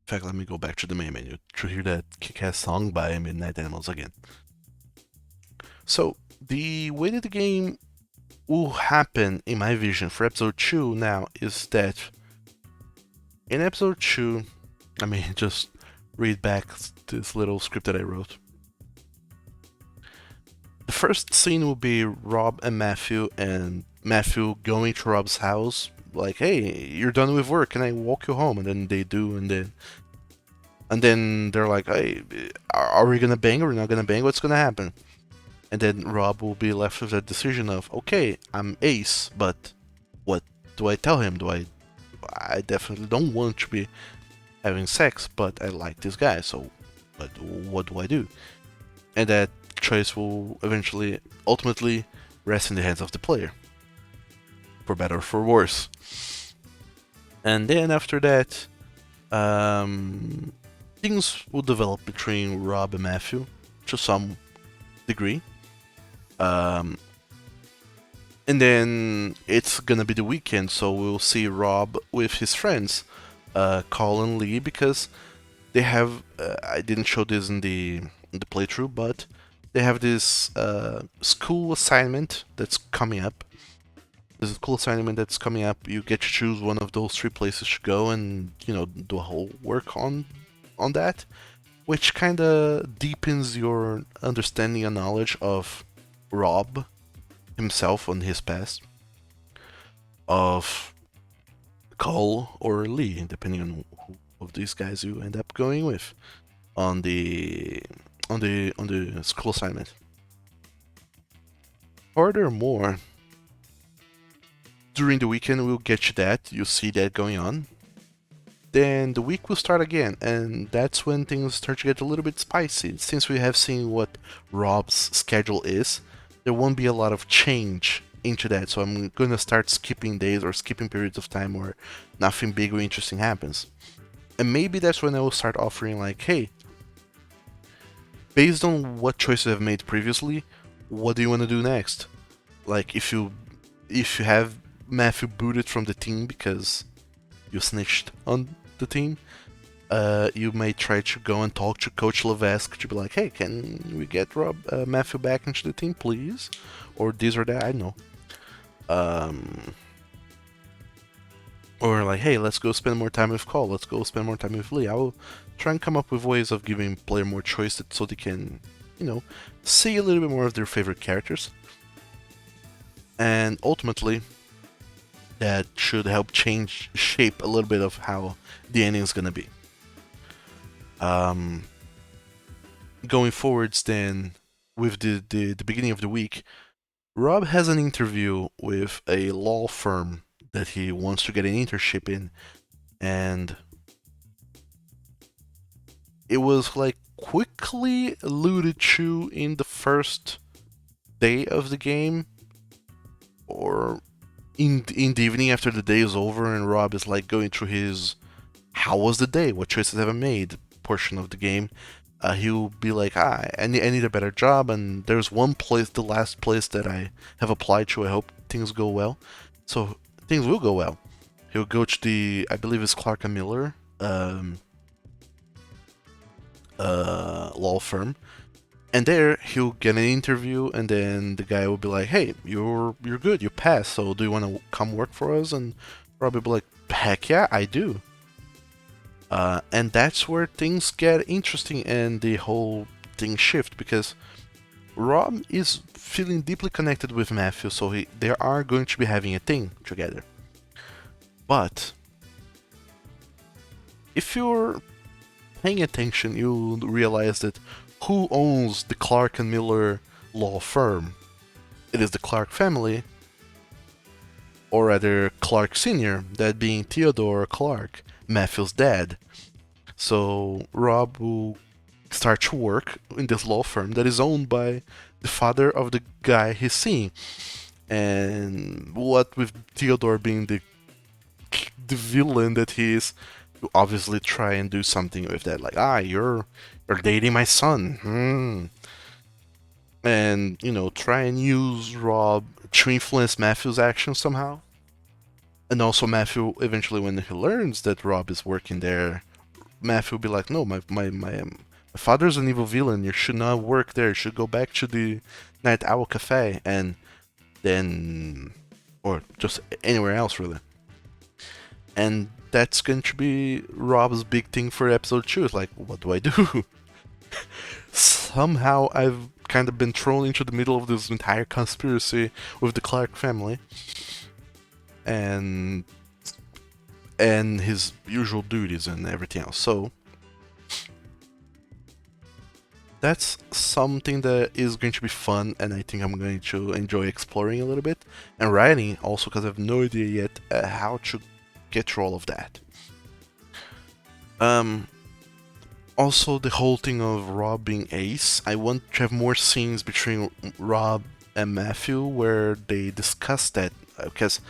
In fact, let me go back to the main menu to hear that kick-ass song by Midnight Animals again. So, the way that the game will happen, in my vision, for episode 2 now is that in episode 2, let me just read back this little script that I wrote. The first scene will be Rob and Matthew going to Rob's house, like, hey, you're done with work, can I walk you home? And then they do, and then they're like, hey, are we gonna bang or we're not gonna bang? What's gonna happen? And then Rob will be left with that decision of, okay, I'm Ace, but what do I tell him? I definitely don't want to be having sex, but I like this guy, so but what do I do? And that choice will ultimately rest in the hands of the player, for better or for worse. And then after that, things will develop between Rob and Matthew to some degree. And then it's gonna be the weekend, so we'll see Rob with his friends, Cole and Lee, because they have. I didn't show this in the playthrough, but they have this school assignment that's coming up. There's a school assignment that's coming up. You get to choose one of those 3 places to go, and do a whole work on that, which kind of deepens your understanding and knowledge of Rob himself on his past, of Cole or Lee, depending on who of these guys you end up going with on the school assignment. Furthermore, during the weekend we'll get you that, you'll see that going on. Then the week will start again, and that's when things start to get a little bit spicy. Since we have seen what Rob's schedule is, there won't be a lot of change into that, so I'm gonna start skipping days or skipping periods of time where nothing big or interesting happens. And maybe that's when I will start offering, like, hey, based on what choices I've made previously, what do you want to do next? Like, if you have Matthew booted from the team because you snitched on the team, you may try to go and talk to Coach Levesque to be like, hey, can we get Matthew back into the team, please? Or this or that, I don't know. Or like, hey, let's go spend more time with Cole, let's go spend more time with Lee. I will try and come up with ways of giving player more choice so they can, see a little bit more of their favorite characters. And ultimately, that should help shape a little bit of how the ending is gonna be. Going forwards then, with the beginning of the week, Rob has an interview with a law firm that he wants to get an internship in, and it was like quickly alluded to in the first day of the game, or in the evening after the day is over, and Rob is like going through his how was the day, what choices have I made portion of the game. He'll be like, I need a better job, and there's one place, the last place that I have applied to, I hope things go well. So things will go well. He'll go to the, I believe it's Clark and Miller, law firm, And there he'll get an interview, and then the guy will be like, "Hey, you're good, you passed. So do you want to come work for us?" And Rob will be like, "Heck yeah, I do." And that's where things get interesting and the whole thing shift because Rob is feeling deeply connected with Matthew, so they are going to be having a thing together. But if you're paying attention, you'll realize that who owns the Clark and Miller law firm? It is the Clark family, or rather Clark Sr., that being Theodore Clark, Matthew's dad. So Rob will start to work in this law firm that is owned by the father of the guy he's seeing. And what with Theodore being the villain that he is, you obviously try and do something with that. Like, you're dating my son. And, try and use Rob to influence Matthew's actions somehow. And also Matthew, eventually when he learns that Rob is working there, Matthew will be like, no, my father's an evil villain. You should not work there. You should go back to the Night Owl Cafe. And then, or just anywhere else, really. And that's going to be Rob's big thing for episode 2. It's like, what do I do? Somehow I've kind of been thrown into the middle of this entire conspiracy with the Clark family. And his usual duties and everything else. So that's something that is going to be fun, and I think I'm going to enjoy exploring a little bit and writing also because I have no idea yet how to get through all of that. Also, the whole thing of Rob being Ace, I want to have more scenes between Rob and Matthew where they discuss that because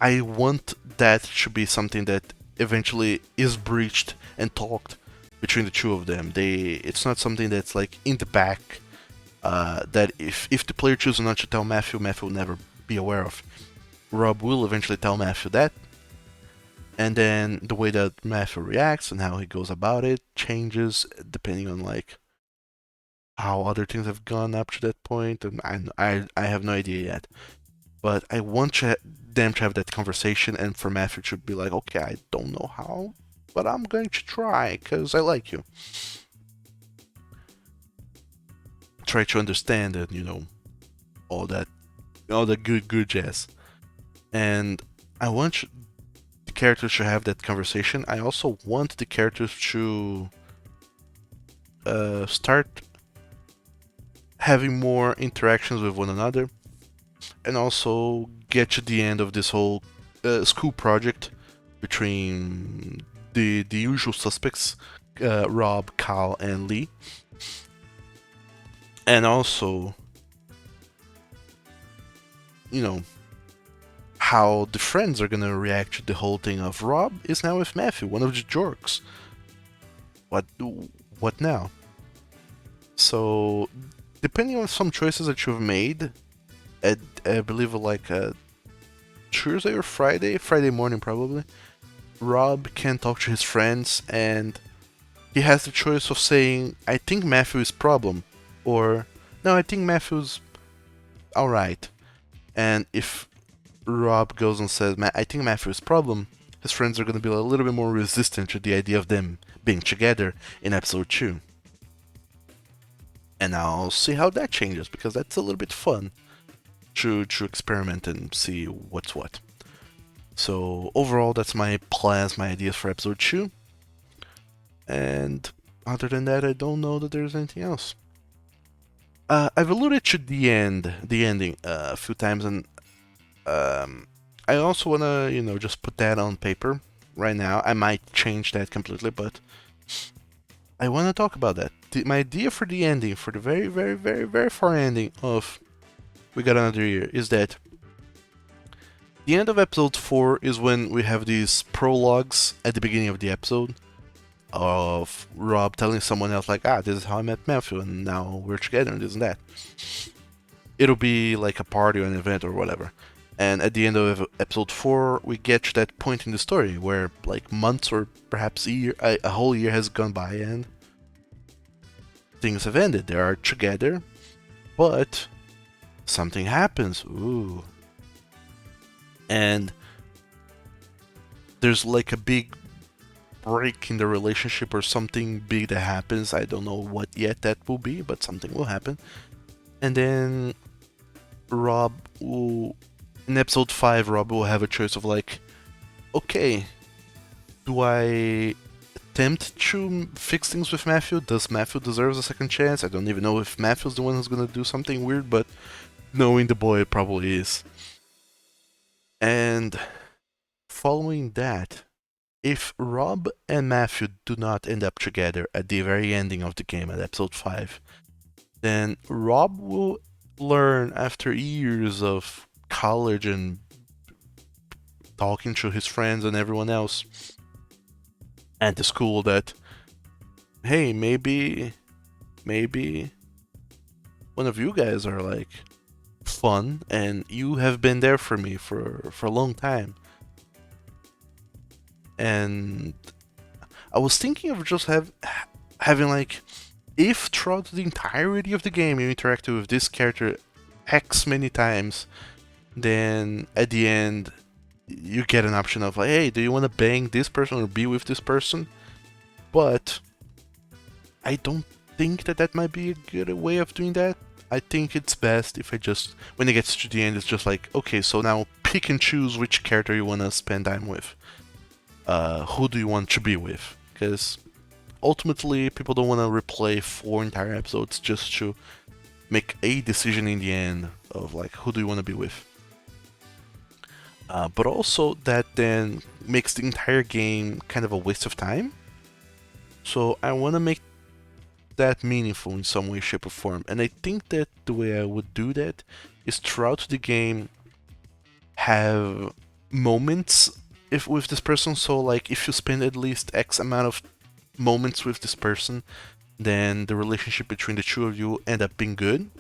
I want that to be something that eventually is breached and talked between the two of them. It's not something that's like in the back that if the player chooses not to tell Matthew, Matthew will never be aware of. Rob will eventually tell Matthew that, and then the way that Matthew reacts and how he goes about it changes depending on like how other things have gone up to that point, and I have no idea yet. But I want them to have that conversation, and for Matthew to be like, okay, I don't know how, but I'm going to try because I like you. Try to understand it, all that, good jazz. And I want the characters to have that conversation. I also want the characters to start having more interactions with one another, and also get to the end of this whole school project between the usual suspects, Rob, Cal, and Lee, and also, how the friends are gonna react to the whole thing of Rob is now with Matthew, one of the jerks. What now? So, depending on some choices that you've made, I believe like Tuesday or Friday morning probably, Rob can talk to his friends and he has the choice of saying, I think Matthew is problem, or no, I think Matthew's alright. And if Rob goes and says, I think Matthew is problem, his friends are going to be a little bit more resistant to the idea of them being together in episode 2. And I'll see how that changes because that's a little bit fun to experiment and see what's what. So overall, that's my plans, my ideas for episode 2. And other than that, I don't know that there's anything else. I've alluded to the ending a few times, and I also wanna, just put that on paper right now. I might change that completely, but I wanna talk about that. My idea for the ending, for the very, very, very, very far ending of We Got Another Year, is that the end of episode 4 is when we have these prologues at the beginning of the episode of Rob telling someone else like, this is how I met Matthew and now we're together and this and that. It'll be like a party or an event or whatever. And at the end of episode 4, we get to that point in the story where like months or perhaps a whole year has gone by, and things have ended. They are together, but something happens. Ooh. And there's like a big break in the relationship or something big that happens. I don't know what yet that will be, but something will happen. And then Rob will, in episode 5, Rob will have a choice of like, okay, do I attempt to fix things with Matthew? Does Matthew deserve a second chance? I don't even know if Matthew's the one who's gonna do something weird, but knowing the boy, it probably is. And following that, if Rob and Matthew do not end up together at the very ending of the game at episode 5, then Rob will learn after years of college and talking to his friends and everyone else at the school that, hey, maybe one of you guys are like fun and you have been there for me for a long time. And I was thinking of just having like, if throughout the entirety of the game you interacted with this character X many times, then at the end you get an option of like, hey, do you want to bang this person or be with this person? But I don't think that might be a good way of doing that. I think it's best if I just, when it gets to the end, it's just like, okay, so now pick and choose which character you want to spend time with. Who do you want to be with? Because ultimately, people don't want to replay 4 entire episodes just to make a decision in the end of like, who do you want to be with? But also that then makes the entire game kind of a waste of time. So I want to make that meaningful in some way, shape, or form. And I think that the way I would do that is throughout the game have moments if with this person. So like if you spend at least X amount of moments with this person, then the relationship between the two of you end up being good.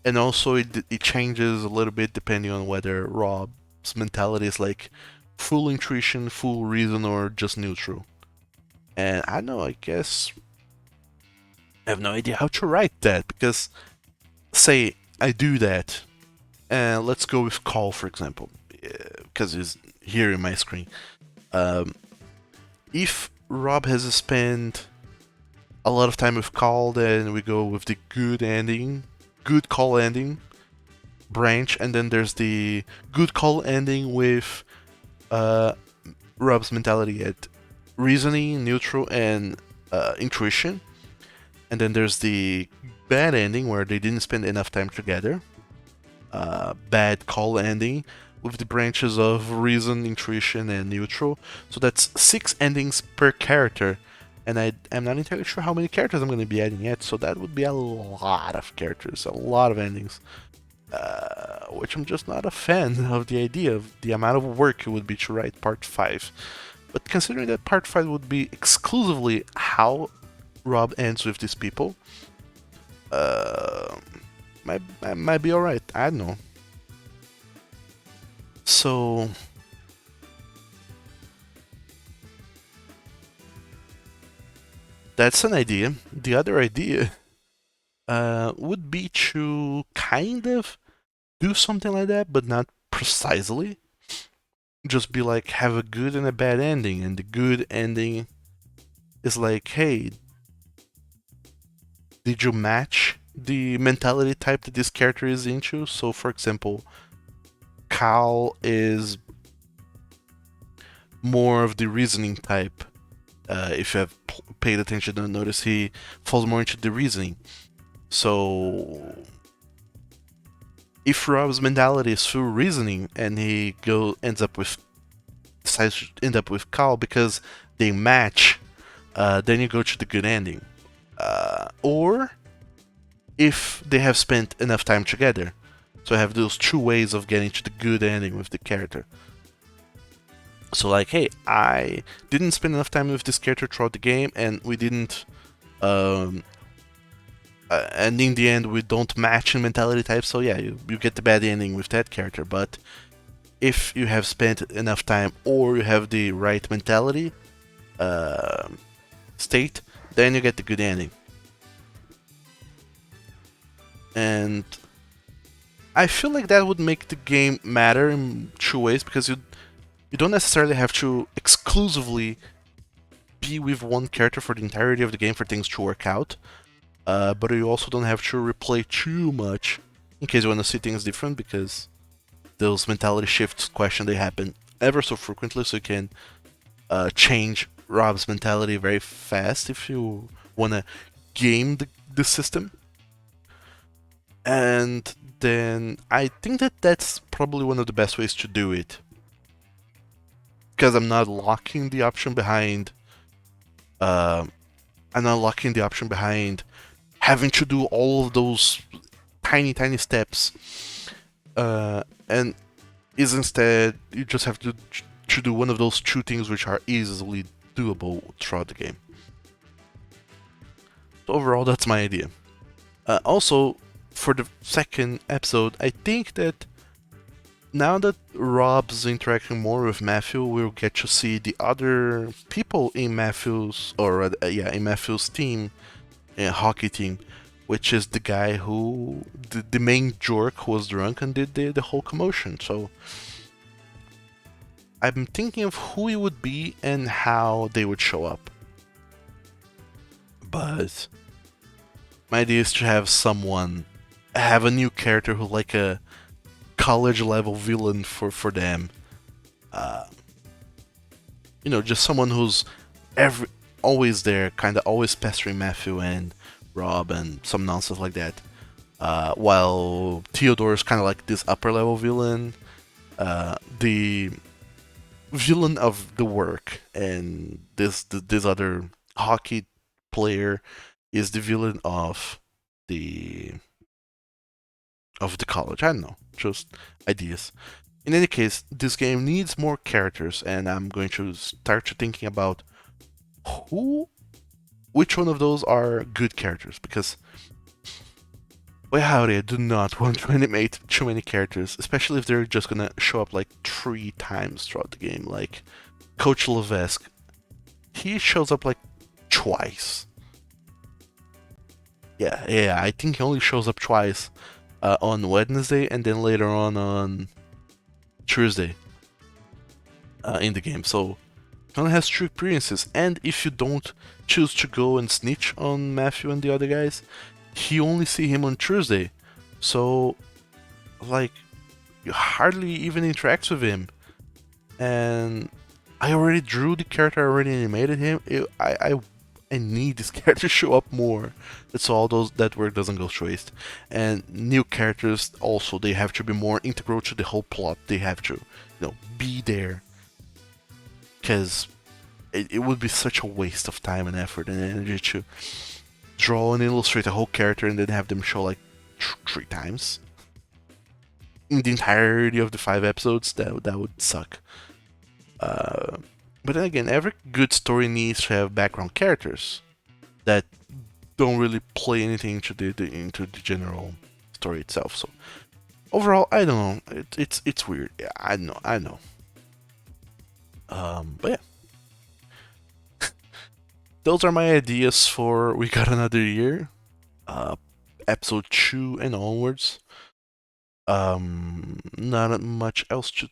And also it changes a little bit depending on whether Rob's mentality is like full intuition, full reason, or just neutral. And I don't know, I guess I have no idea how to write that because say I do that, and let's go with Call for example, because he's here in my screen. If Rob has spent a lot of time with Call, then we go with the good ending, good Call ending branch, and then there's the good Call ending with Rob's mentality at reasoning, neutral, and intuition. And then there's the bad ending where they didn't spend enough time together. Bad Call ending with the branches of reason, intuition, and neutral. So that's 6 endings per character. And I'm not entirely sure how many characters I'm going to be adding yet, so that would be a lot of characters, a lot of endings. Which I'm just not a fan of the idea of the amount of work it would be to write part 5. But considering that part 5 would be exclusively how Rob ends with these people, might be alright. I don't know. So that's an idea. The other idea would be to kind of do something like that, but not precisely. Just be like, have a good and a bad ending, and the good ending is like, hey, did you match the mentality type that this character is into? So, for example, Cal is more of the reasoning type. If you have paid attention and notice, he falls more into the reasoning. So, if Rob's mentality is through reasoning and he decides to end up with Cal because they match, then you go to the good ending. Or if they have spent enough time together. So I have those 2 ways of getting to the good ending with the character. So like, hey, I didn't spend enough time with this character throughout the game, and we didn't. And in the end, we don't match in mentality type. So yeah, you get the bad ending with that character. But if you have spent enough time, or you have the right mentality state, then you get the good ending. And I feel like that would make the game matter in two ways because you don't necessarily have to exclusively be with one character for the entirety of the game for things to work out. But you also don't have to replay too much in case you want to see things different because those mentality shifts question they happen ever so frequently, so you can change Rob's mentality very fast if you want to game the system. And then I think that that's probably one of the best ways to do it because uh, I'm not locking the option behind having to do all of those tiny steps, and is instead you just have to do one of those two things which are easily doable throughout the game. So overall, that's my idea. Also, for the second episode, I think that now that Rob's interacting more with Matthew, we'll get to see the other people in Matthew's team, hockey team, which is the guy who the main jerk who was drunk and did the whole commotion. So I'm thinking of who it would be and how they would show up. But my idea is to have a new character who like a college level villain for them. Uh, just someone who's always there, kind of always pestering Matthew and Rob and some nonsense like that. While Theodore is kind of like this upper level villain, the villain of the work, and this other hockey player is the villain the of the college. I don't know, just ideas. In any case, this game needs more characters, and I'm going to start thinking about which one of those are good characters, because well, howdy, I do not want to animate too many characters, especially if they're just gonna show up like 3 times throughout the game. Like Coach Levesque, he shows up like twice. Yeah, I think he only shows up twice, on Wednesday and then later on Tuesday, in the game. So he only has 2 appearances, and if you don't choose to go and snitch on Matthew and the other guys, you only see him on Tuesday. So, like, you hardly even interact with him. And I already drew the character, I already animated him. I need this character to show up more. That's all that work doesn't go to waste. And new characters also, they have to be more integral to the whole plot. They have to, be there. Because it would be such a waste of time and effort and energy to draw and illustrate a whole character and then have them show like 3 times in the entirety of the 5 episodes. That would suck. But then again, every good story needs to have background characters that don't really play anything into the general story itself. So overall, I don't know. It's weird. Yeah, I know. But yeah, those are my ideas for We Got Another Year, episode 2 and onwards. Not much else to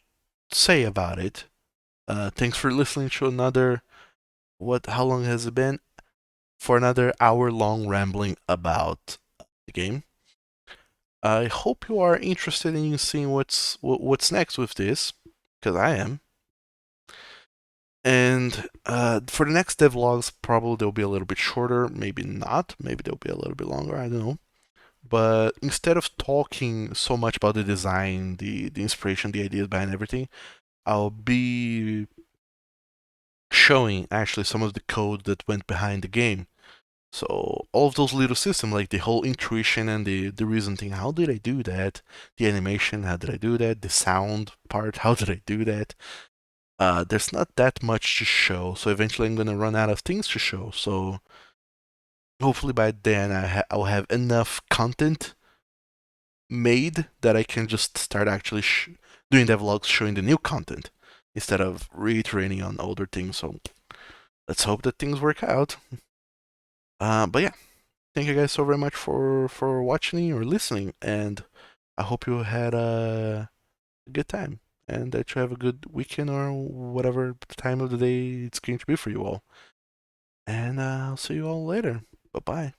say about it. Thanks for listening to another. How long has it been? For another hour-long rambling about the game. I hope you are interested in seeing what's next with this, because I am. And for the next devlogs, probably they'll be a little bit shorter, maybe not, maybe they'll be a little bit longer, I don't know. But instead of talking so much about the design, the inspiration, the ideas behind everything, I'll be showing actually some of the code that went behind the game. So all of those little systems, like the whole intuition and the reason thing, how did I do that? The animation, how did I do that? The sound part, how did I do that? There's not that much to show, so eventually I'm gonna run out of things to show. So hopefully by then I'll have enough content made that I can just start actually doing devlogs showing the new content instead of reiterating on older things. So let's hope that things work out. But yeah, thank you guys so very much for watching or listening, and I hope you had a good time and that you have a good weekend or whatever time of the day it's going to be for you all. And I'll see you all later. Bye bye.